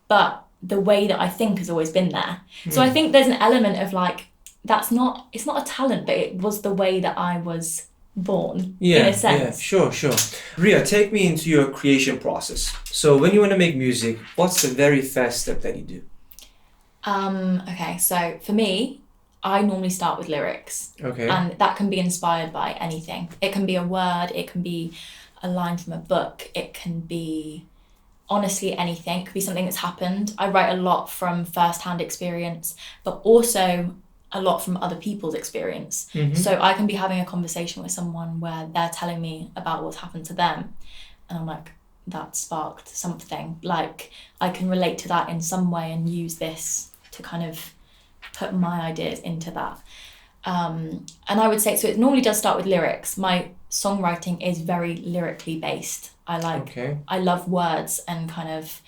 but the way that I think has always been there. So I think there's an element of like, it's not a talent, but it was the way that I was born, in a sense. Yeah, sure. Ria, take me into your creation process. So when you want to make music, what's the very first step that you do? Okay, so for me, I normally start with lyrics. Okay. And that can be inspired by anything. It can be a word, it can be a line from a book, it can be honestly anything. It could be something that's happened. I write a lot from first-hand experience, but also a lot from other people's experience. So I can be having a conversation with someone where they're telling me about what's happened to them, and I'm like, that sparked something. Like, I can relate to that in some way and use this to kind of put my ideas into that. And I would say, so it normally does start with lyrics. My songwriting is very lyrically based. I love words, and kind of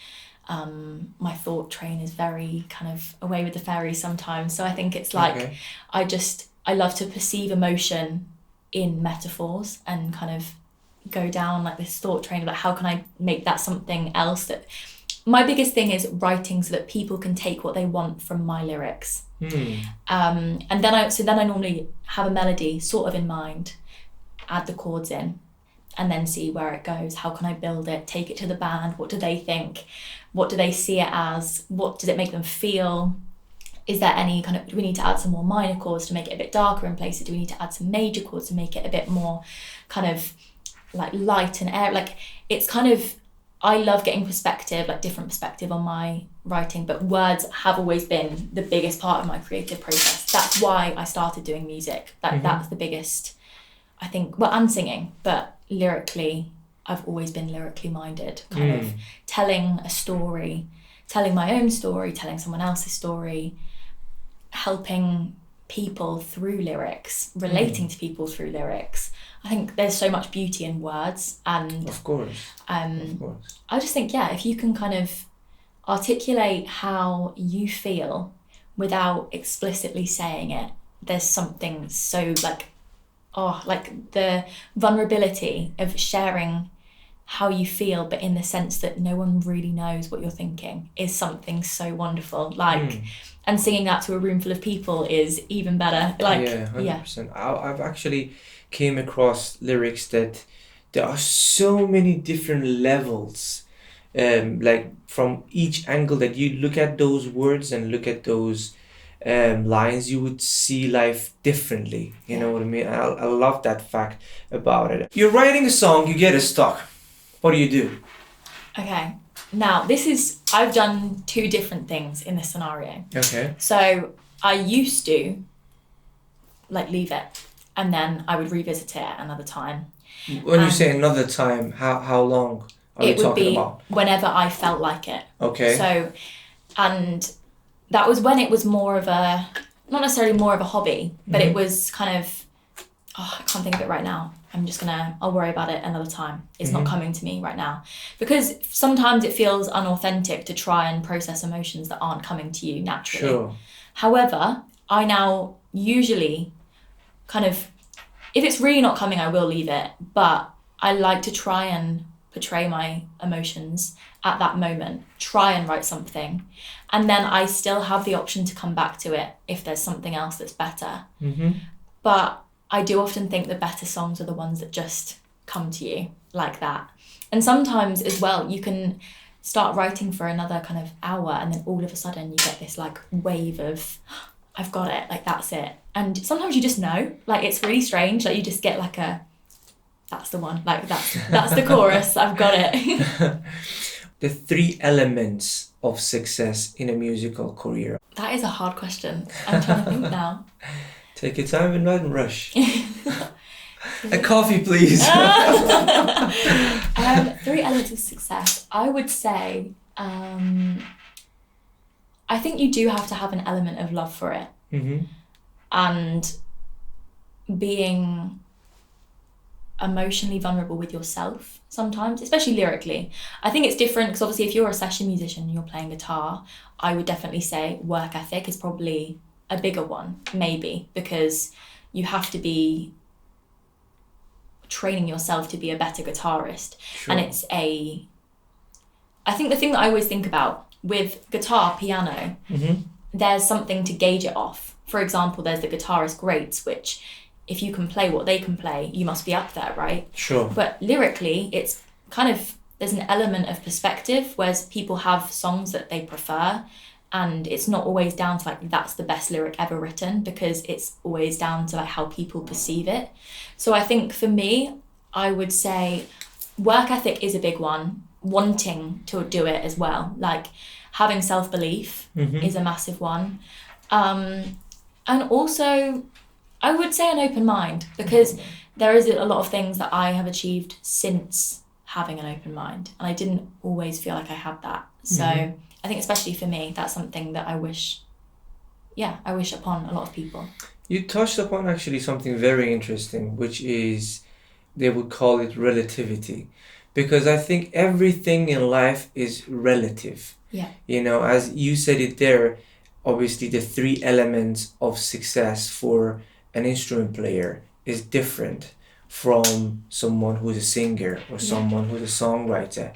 my thought train is very kind of away with the fairies sometimes. So I think it's like, I love to perceive emotion in metaphors and kind of go down like this thought train of like, how can I make that something else? That my biggest thing is writing so that people can take what they want from my lyrics. And then I normally have a melody sort of in mind, add the chords in, and then see where it goes. How can I build it? Take it to the band. What do they think? What do they see it as? What does it make them feel? Is there any kind of, do we need to add some more minor chords to make it a bit darker in places? Do we need to add some major chords to make it a bit more kind of like light and air? Like, it's kind of, I love getting perspective, like different perspective on my writing, but words have always been the biggest part of my creative process. That's why I started doing music. That's the biggest, I think, well, and singing, but lyrically, I've always been lyrically minded, kind of telling a story, telling my own story, telling someone else's story, helping people through lyrics, relating to people through lyrics. I think there's so much beauty in words, and of course. I just think, yeah, if you can kind of articulate how you feel without explicitly saying it, there's something so like the vulnerability of sharing how you feel, but in the sense that no one really knows what you're thinking, is something so wonderful. Like, and singing that to a room full of people is even better. Like, 100%. I've actually came across lyrics that there are so many different levels, like from each angle that you look at those words and look at those lines, you would see life differently. You know what I mean? I love that fact about it. You're writing a song, you get it stuck. What do you do? Okay. Now, I've done two different things in this scenario. Okay. So I used to like leave it, and then I would revisit it at another time. When you say another time, how long are you talking about? It would be whenever I felt like it. Okay. So, and that was when it was more of a, not necessarily more of a hobby, but it was kind of, I can't think of it right now. I'll worry about it another time. It's not coming to me right now. Because sometimes it feels unauthentic to try and process emotions that aren't coming to you naturally. Sure. However, I now usually kind of, if it's really not coming, I will leave it. But I like to try and portray my emotions at that moment, try and write something. And then I still have the option to come back to it if there's something else that's better. But I do often think the better songs are the ones that just come to you like that. And sometimes as well, you can start writing for another kind of hour, and then all of a sudden you get this like wave of, I've got it, like that's it. And sometimes you just know, like it's really strange, like you just get like that's the one, like that's the chorus, I've got it. The 3 elements of success in a musical career. That is a hard question. I'm trying to think now. Take your time and not rush. A coffee, please. 3 elements of success. I would say, I think you do have to have an element of love for it. And being emotionally vulnerable with yourself sometimes, especially lyrically. I think it's different because obviously if you're a session musician and you're playing guitar, I would definitely say work ethic is probably a bigger one, maybe, because you have to be training yourself to be a better guitarist. Sure. And I think the thing that I always think about with guitar, piano, there's something to gauge it off. For example, there's the guitarist greats, which if you can play what they can play, you must be up there, right? Sure. But lyrically, it's kind of, there's an element of perspective, whereas people have songs that they prefer, and it's not always down to like, that's the best lyric ever written, because it's always down to like how people perceive it. So I think for me, I would say work ethic is a big one, wanting to do it as well. Like having self-belief is a massive one. And also, I would say an open mind, because there is a lot of things that I have achieved since having an open mind, and I didn't always feel like I had that. So I think especially for me, that's something that I wish upon a lot of people. You touched upon actually something very interesting, which is they would call it relativity. Because I think everything in life is relative. Yeah. You know, as you said it there, obviously the three elements of success for an instrument player is different from someone who's a singer or someone who's a songwriter.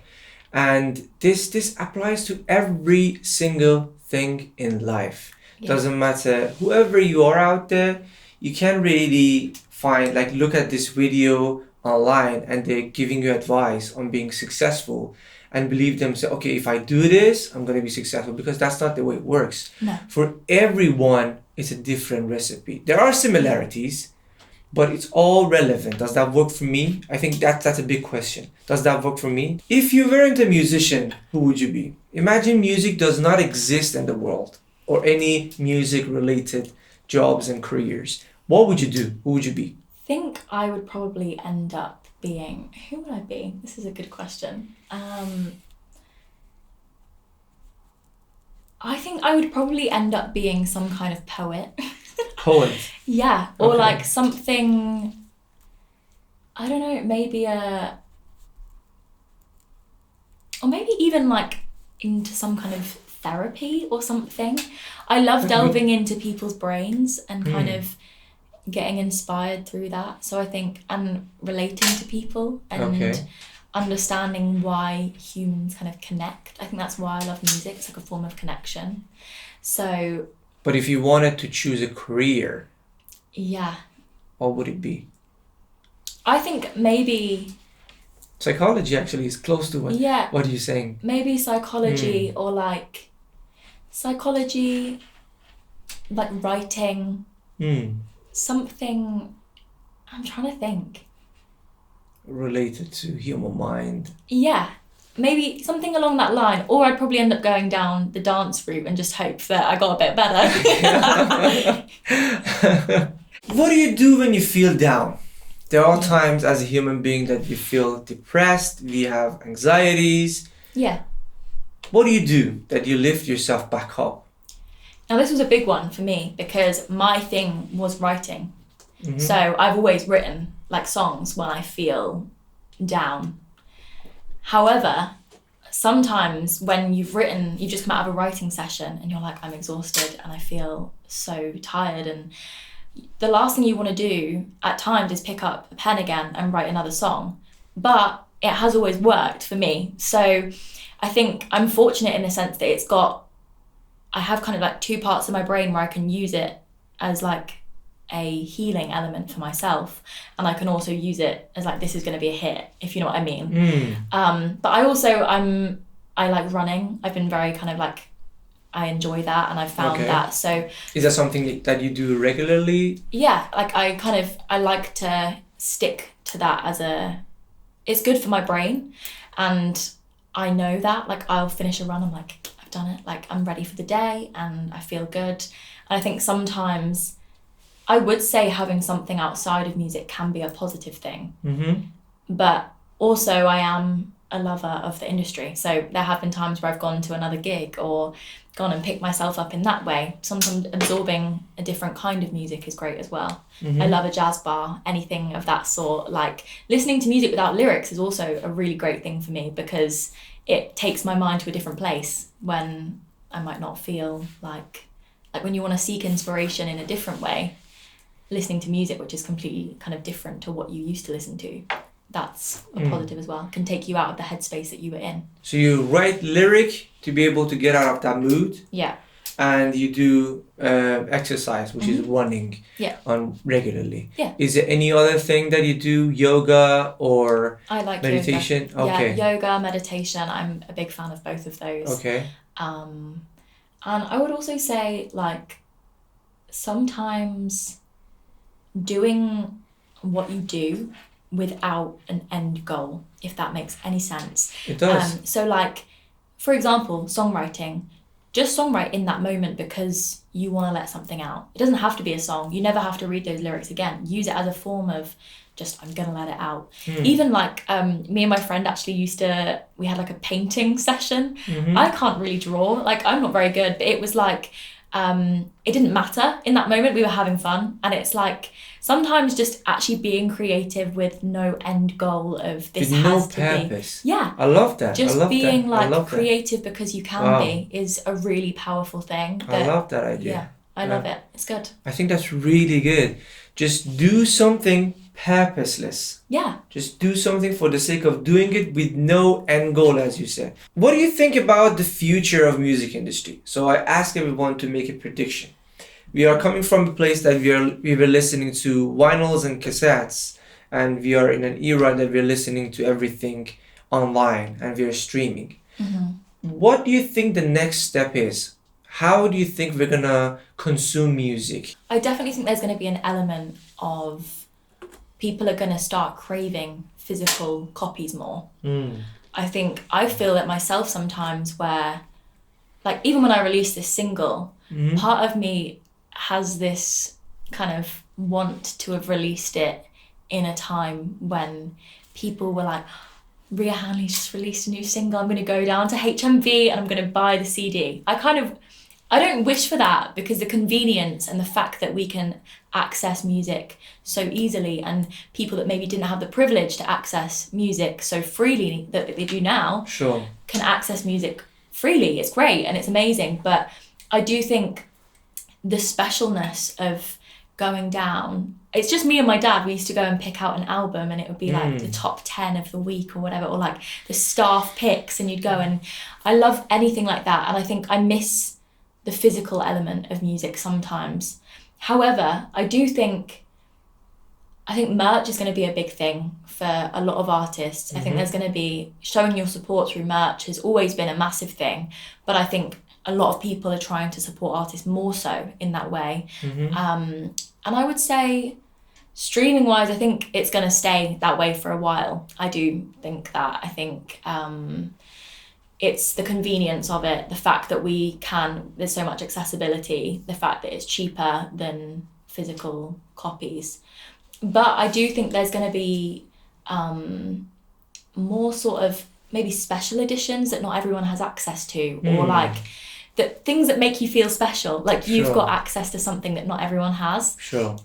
And this applies to every single thing in life. Doesn't matter whoever you are out there, you can't really find, like, look at this video online and they're giving you advice on being successful and believe them, say, okay, if I do this, I'm going to be successful, because that's not the way it works. No. For everyone, it's a different recipe. There are similarities, but it's all relevant. Does that work for me? I think that's a big question. Does that work for me? If you weren't a musician, who would you be? Imagine music does not exist in the world, or any music related jobs and careers. What would you do? Who would you be? I think I would probably end up being, who would I be? This is a good question. I think I would probably end up being some kind of poet. Poet? Yeah, or Okay. like something, I don't know, maybe or maybe even like into some kind of therapy or something. I love delving into people's brains and kind of getting inspired through that. So I think, and relating to people and understanding why humans kind of connect. I think that's why I love music. It's like a form of connection. So. But if you wanted to choose a career, yeah, what would it be? I think maybe psychology actually is close to what are you saying? Maybe psychology, or like psychology, like writing, something. I'm trying to think. Related to human mind. Yeah, maybe something along that line. Or I'd probably end up going down the dance route and just hope that I got a bit better. What do you do when you feel down? There are times as a human being that you feel depressed, we have anxieties. Yeah. What do you do that you lift yourself back up? Now this was a big one for me because my thing was writing. So I've always written like songs when I feel down. However, sometimes when you've just come out of a writing session and you're like, I'm exhausted and I feel so tired, and the last thing you want to do at times is pick up a pen again and write another song. But it has always worked for me. So I think I'm fortunate in the sense that I have kind of like two parts of my brain where I can use it as like a healing element for myself, and I can also use it as like, this is going to be a hit, if you know what I mean. But I also I like running. I've been very kind of like, I enjoy that, and I've found that. So is that something that you do regularly? Yeah, like I like to stick to that it's good for my brain, and I know that like I'll finish a run, I'm like, I've done it, like I'm ready for the day and I feel good. And I think sometimes I would say having something outside of music can be a positive thing. But also I am a lover of the industry. So there have been times where I've gone to another gig or gone and picked myself up in that way. Sometimes absorbing a different kind of music is great as well. I love a jazz bar, anything of that sort. Like listening to music without lyrics is also a really great thing for me because it takes my mind to a different place when I might not feel like when you want to seek inspiration in a different way, listening to music which is completely kind of different to what you used to listen to, that's a positive as well. Can take you out of the headspace that you were in. So you write lyric to be able to get out of that mood. Yeah. And you do exercise, which is running on regularly. Yeah. Is there any other thing that you do, yoga or I like meditation? Yoga. Okay. Yeah, yoga, meditation. I'm a big fan of both of those. Okay. And I would also say like sometimes doing what you do without an end goal, if that makes any sense. It does. So like, for example, songwriting, just songwrite in that moment because you want to let something out. It doesn't have to be a song. You never have to read those lyrics again. Use it as a form of just, I'm gonna let it out. Even like me and my friend actually we had like a painting session. I can't really draw, like I'm not very good, but it was like it didn't matter in that moment. We were having fun, and it's like sometimes just actually being creative with no end goal of this With has no to purpose. be. Yeah. I love that. Just I love being that. I like love creative because you can Wow. be is a really powerful thing. that. I love that idea. Yeah, I love it. It's good. I think that's really good. Just do something purposeless. Yeah. Just do something for the sake of doing it with no end goal, as you said. What do you think about the future of music industry? So I ask everyone to make a prediction. We are coming from a place that we were listening to vinyls and cassettes, and we are in an era that we're listening to everything online and we are streaming. What do you think the next step is? How do you think we're gonna consume music? I definitely think there's going to be an element of people are going to start craving physical copies more. I feel it myself sometimes where, like, even when I released this single, part of me has this kind of want to have released it in a time when people were like, Ria Hanley just released a new single, I'm going to go down to HMV and I'm going to buy the CD. I don't wish for that, because the convenience and the fact that we can access music so easily, and people that maybe didn't have the privilege to access music so freely that they do now Sure. can access music freely. It's great and it's amazing. But I do think the specialness of going down, it's just me and my dad, we used to go and pick out an album and it would be like the top 10 of the week or whatever, or like the staff picks, and you'd go, and I love anything like that. And I think I miss the physical element of music sometimes. However, I think merch is going to be a big thing for a lot of artists. I think there's going to be showing your support through merch has always been a massive thing, but I think a lot of people are trying to support artists more so in that way. And I would say streaming wise, I think it's going to stay that way for a while. I do think that. I think it's the convenience of it, the fact that there's so much accessibility, the fact that it's cheaper than physical copies. But I do think there's going to be more sort of maybe special editions that not everyone has access to, or like things that make you feel special, like you've got access to something that not everyone has. Sure.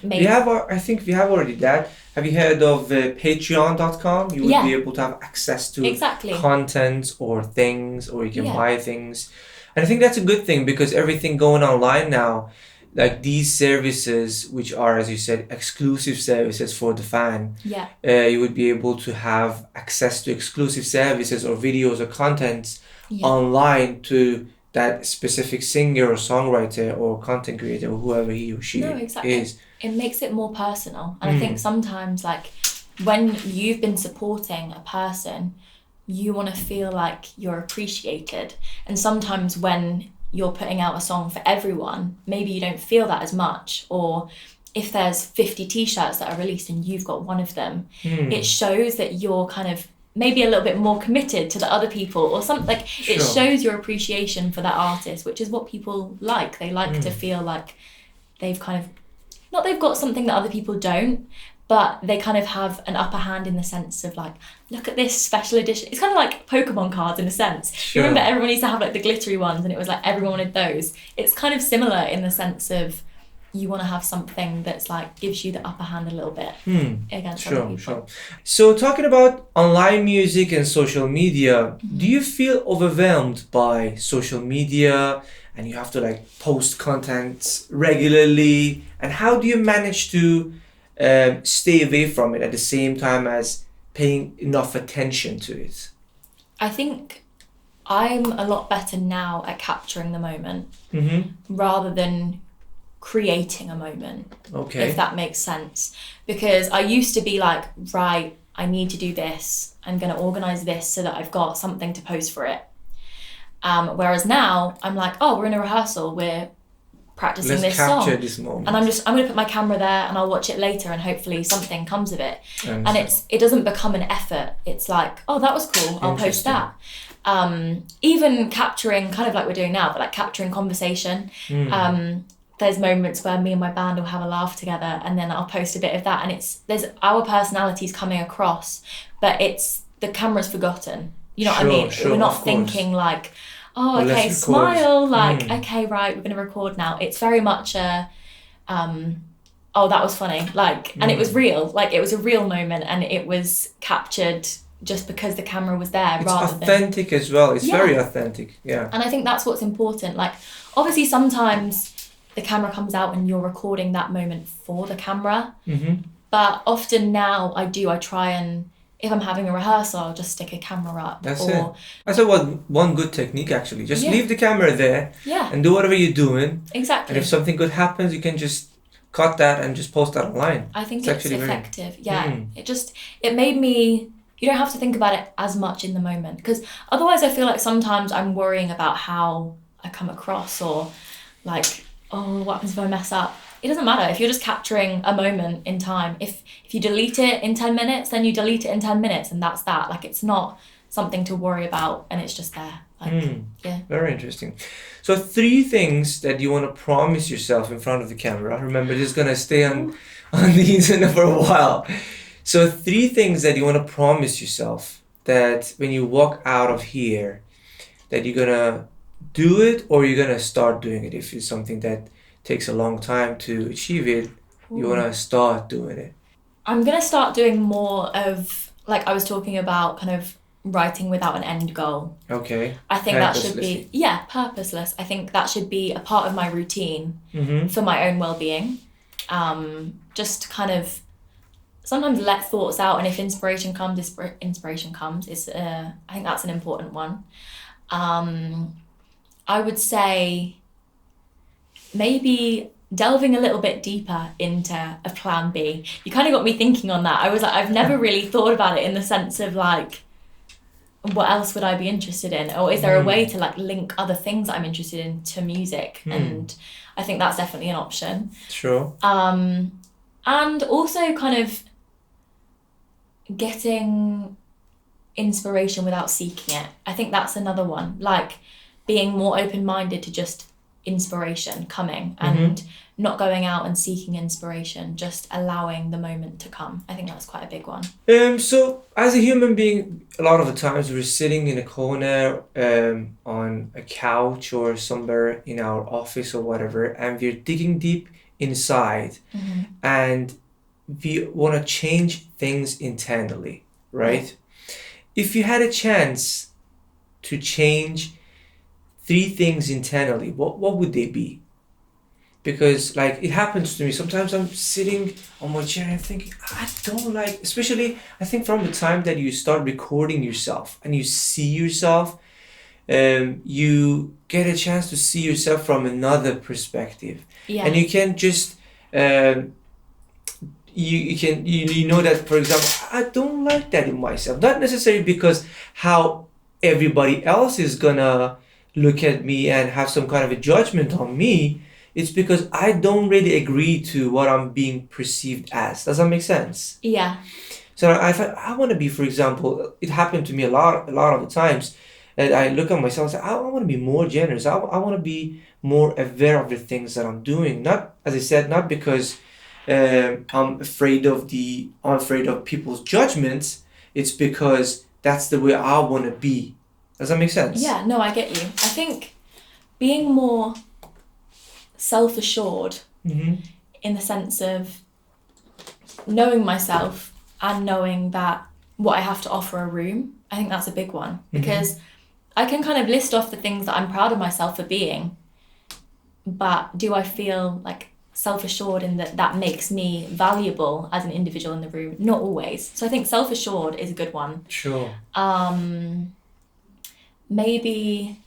Maybe. I think we have already that. Have you heard of patreon.com? You would be able to have access to content or things, or you can buy things. And I think that's a good thing, because everything going online now, like these services, which are, as you said, exclusive services for the fan, you would be able to have access to exclusive services or videos or contents online to that specific singer or songwriter or content creator or whoever he or she is. It makes it more personal. And I think sometimes, like, when you've been supporting a person, you want to feel like you're appreciated. And sometimes when you're putting out a song for everyone, maybe you don't feel that as much. Or if there's 50 t-shirts that are released and you've got one of them, it shows that you're kind of maybe a little bit more committed to the other people, or something. Like, it shows your appreciation for that artist, which is what people like. They like to feel like they've kind of, not they've got something that other people don't, but they kind of have an upper hand in the sense of like, look at this special edition. It's kind of like Pokemon cards in a sense. You remember everyone used to have like the glittery ones, and it was like everyone wanted those. It's kind of similar in the sense of you want to have something that's like gives you the upper hand a little bit against other people. So talking about online music and social media, do you feel overwhelmed by social media and you have to like post content regularly? And how do you manage to stay away from it at the same time as paying enough attention to it? I think I'm a lot better now at capturing the moment rather than creating a moment, if that makes sense. Because I used to be like, right, I need to do this, I'm going to organise this so that I've got something to post for it. Whereas now I'm like, oh, we're in a rehearsal, we're practicing Let's this song. capture this moment. And I'm going to put my camera there and I'll watch it later and hopefully something comes of it. And it doesn't become an effort. It's like, oh, that was cool, I'll post that. Even capturing, kind of like we're doing now, but like capturing conversation. There's moments where me and my band will have a laugh together and then I'll post a bit of that, and there's our personalities coming across, but it's the camera's forgotten. You know what I mean? We're not thinking like, oh, okay, smile, like, okay, right, we're going to record now. It's very much a, oh, that was funny. Like, and it was real. Like, it was a real moment and it was captured just because the camera was there. It's authentic as well. It's very authentic. Yeah. And I think that's what's important. Like, obviously sometimes the camera comes out and you're recording that moment for the camera. But often now I try and, if I'm having a rehearsal, I'll just stick a camera up. That's one good technique actually. Just leave the camera there and do whatever you're doing. Exactly. And if something good happens, you can just cut that and just post that online. I think it's effective. It made me, you don't have to think about it as much in the moment, because otherwise I feel like sometimes I'm worrying about how I come across, or like, oh, what happens if I mess up? It doesn't matter. If you're just capturing a moment in time, if you delete it in 10 minutes, then you delete it in 10 minutes and that's that. Like, it's not something to worry about and it's just there. Like, Very interesting. So 3 things that you want to promise yourself in front of the camera. Remember, this is going to stay on the internet for a while. So 3 things that you want to promise yourself that when you walk out of here, that you're going to do it, or you're going to start doing it. If it's something that takes a long time to achieve it, you want to start doing it. I'm going to start doing more of, like I was talking about, kind of writing without an end goal. Okay. I think that should be, purposeless. I think that should be a part of my routine for my own well-being. Just kind of sometimes let thoughts out, and if inspiration comes, inspiration comes. I think that's an important one. I would say maybe delving a little bit deeper into a plan B. You kind of got me thinking on that. I was like, I've never really thought about it in the sense of like, what else would I be interested in? Or is there a way to like link other things that I'm interested in to music? And I think that's definitely an option. Sure. And also kind of getting inspiration without seeking it. I think that's another one. Like being more open-minded to just inspiration coming and not going out and seeking inspiration, just allowing the moment to come. I think that's quite a big one. So as a human being, a lot of the times we're sitting in a corner on a couch or somewhere in our office or whatever, and we're digging deep inside and we want to change things internally, right? If you had a chance to change 3 things internally, what would they be? Because like it happens to me sometimes, I'm sitting on my chair and thinking, I don't like, especially I think from the time that you start recording yourself and you see yourself, you get a chance to see yourself from another perspective. And you can just you know that, for example, I don't like that in myself, not necessarily because how everybody else is gonna look at me and have some kind of a judgment on me. It's because I don't really agree to what I'm being perceived as. Does that make sense? Yeah. So I want to be, for example, it happened to me a lot of the times that I look at myself and say, I want to be more generous. I want to be more aware of the things that I'm doing. Not, as I said, not because I'm afraid of people's judgments. It's because that's the way I want to be. Does that make sense? Yeah, no, I get you. I think being more self-assured in the sense of knowing myself and knowing that what I have to offer a room, I think that's a big one, because I can kind of list off the things that I'm proud of myself for being, but do I feel like self-assured in that makes me valuable as an individual in the room? Not always. So I think self-assured is a good one. Sure. Maybe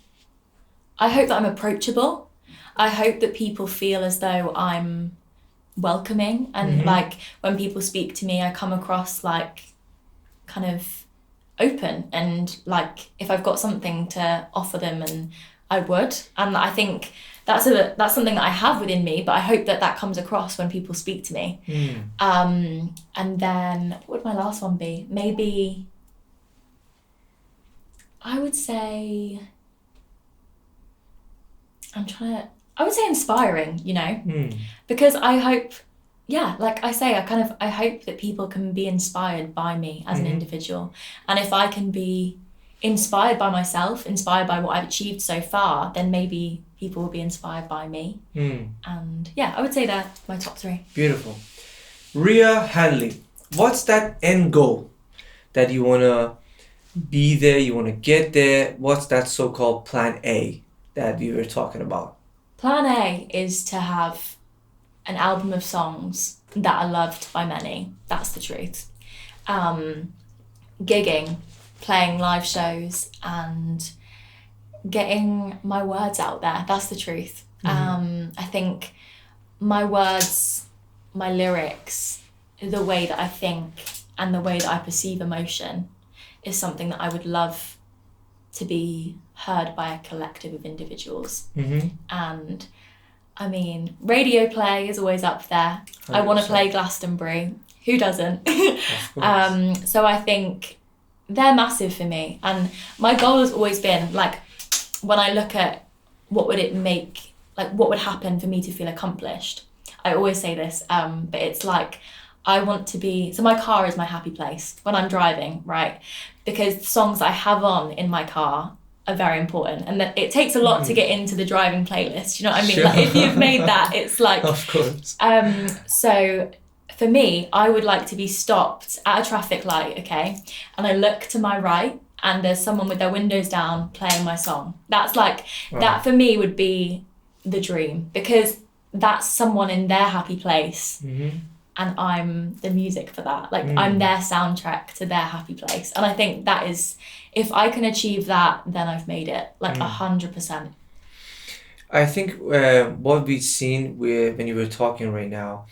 I hope that I'm approachable. I hope that people feel as though I'm welcoming and like when people speak to me, I come across like kind of open and like if I've got something to offer them, and I would. And I think that's something that I have within me, but I hope that comes across when people speak to me. And then what would my last one be? Maybe I would say I would say inspiring, because I hope, like I say, I hope that people can be inspired by me as an individual. And if I can be inspired by myself, inspired by what I've achieved so far, then maybe people will be inspired by me. And I would say they're my top three. Beautiful. Ria Hanley, what's that end goal that you want to be there, you want to get there? What's that so-called plan A that you were talking about? Plan A is to have an album of songs that are loved by many. That's the truth. Gigging, playing live shows, and getting my words out there. That's the truth. I think my words, my lyrics, the way that I think and the way that I perceive emotion is something that I would love to be heard by a collective of individuals. And I mean, radio play is always up there. 100%. I want to play Glastonbury. Who doesn't? So I think they're massive for me. And my goal has always been, like, when I look at what would happen for me to feel accomplished, I always say this, but it's like, I want to be, so my car is my happy place when I'm driving, right? Because the songs I have on in my car are very important, and that it takes a lot to get into the driving playlist, you know what I mean? Sure. Like, if you've made that, it's like, of course. So for me, I would like to be stopped at a traffic light, okay, and I look to my right and there's someone with their windows down playing my song. That's like, that for me would be the dream, because that's someone in their happy place. And I'm the music for that. Like, I'm their soundtrack to their happy place. And I think that is, if I can achieve that, then I've made it, like 100%. I think what we've seen when you were talking right now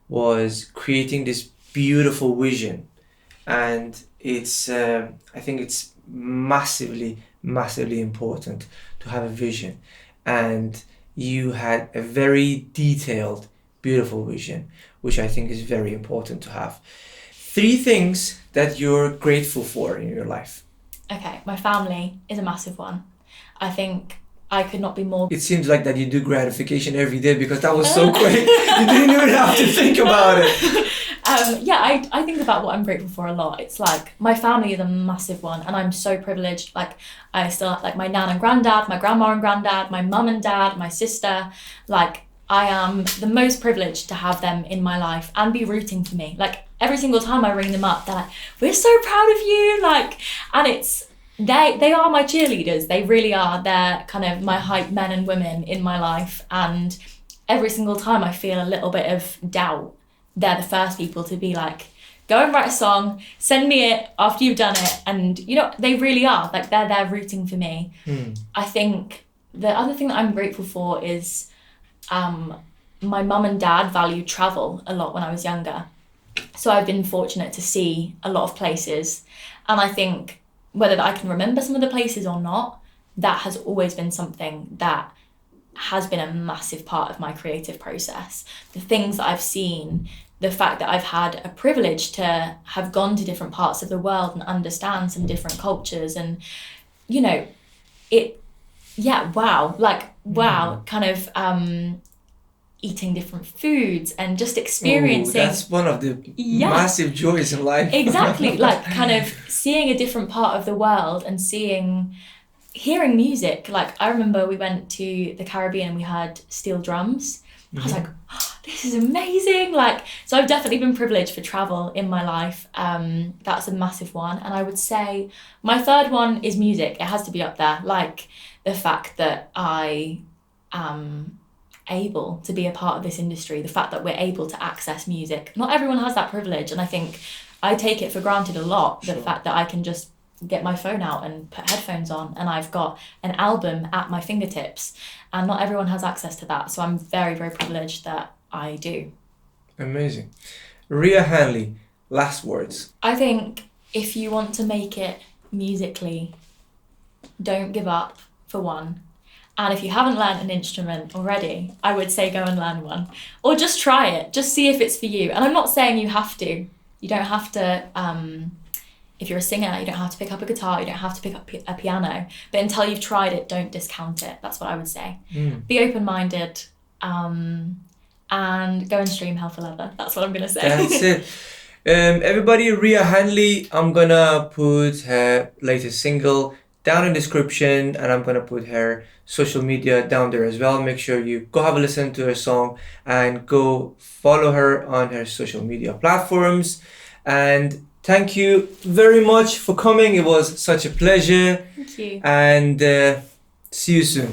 was creating this beautiful vision. And it's, I think it's massively, massively important to have a vision. And you had a very detailed, beautiful vision, which I think is very important to have. 3 things that you're grateful for in your life. Okay, my family is a massive one. I think I could not be more... It seems like that you do gratification every day, because that was so quick. You didn't even have to think about it. I think about what I'm grateful for a lot. It's like, my family is a massive one, and I'm so privileged. Like, I still have, like, my nan and granddad, my grandma and granddad, my mum and dad, my sister. Like, I am the most privileged to have them in my life and be rooting for me. Like, every single time I ring them up, they're like, we're so proud of you. Like, and it's, they are my cheerleaders. They really are. They're kind of my hype men and women in my life. And every single time I feel a little bit of doubt, they're the first people to be like, go and write a song, send me it after you've done it. And, they really are. Like, they're there rooting for me. I think the other thing that I'm grateful for is... my mum and dad valued travel a lot when I was younger. So I've been fortunate to see a lot of places. And I think whether I can remember some of the places or not, that has always been something that has been a massive part of my creative process. The things that I've seen, the fact that I've had a privilege to have gone to different parts of the world and understand some different cultures, and, kind of eating different foods and just experiencing... Ooh, that's one of the massive joys in life. Exactly, like, kind of seeing a different part of the world and hearing music. Like, I remember we went to the Caribbean and we heard steel drums. I was like, oh, this is amazing. Like, so I've definitely been privileged for travel in my life. That's a massive one. And I would say my third one is music. It has to be up there. Like, the fact that I am able to be a part of this industry, the fact that we're able to access music. Not everyone has that privilege, and I think I take it for granted a lot. Sure. The fact that I can just get my phone out and put headphones on and I've got an album at my fingertips, and not everyone has access to that. So I'm very, very privileged that I do. Amazing. Ria Hanley, last words. I think if you want to make it musically, don't give up, for one. And if you haven't learned an instrument already, I would say go and learn one. Or just try it. Just see if it's for you. And I'm not saying you have to. You don't have to, if you're a singer, you don't have to pick up a guitar, you don't have to pick up a piano. But until you've tried it, don't discount it. That's what I would say. Be open-minded, and go and stream Hell for Leather. That's what I'm going to say. That's it. Everybody, Ria Hanley, I'm gonna put her latest single down in the description, and I'm gonna put her social media down there as well. Make sure you go have a listen to her song and go follow her on her social media platforms. And thank you very much for coming. It was such a pleasure. Thank you. And see you soon.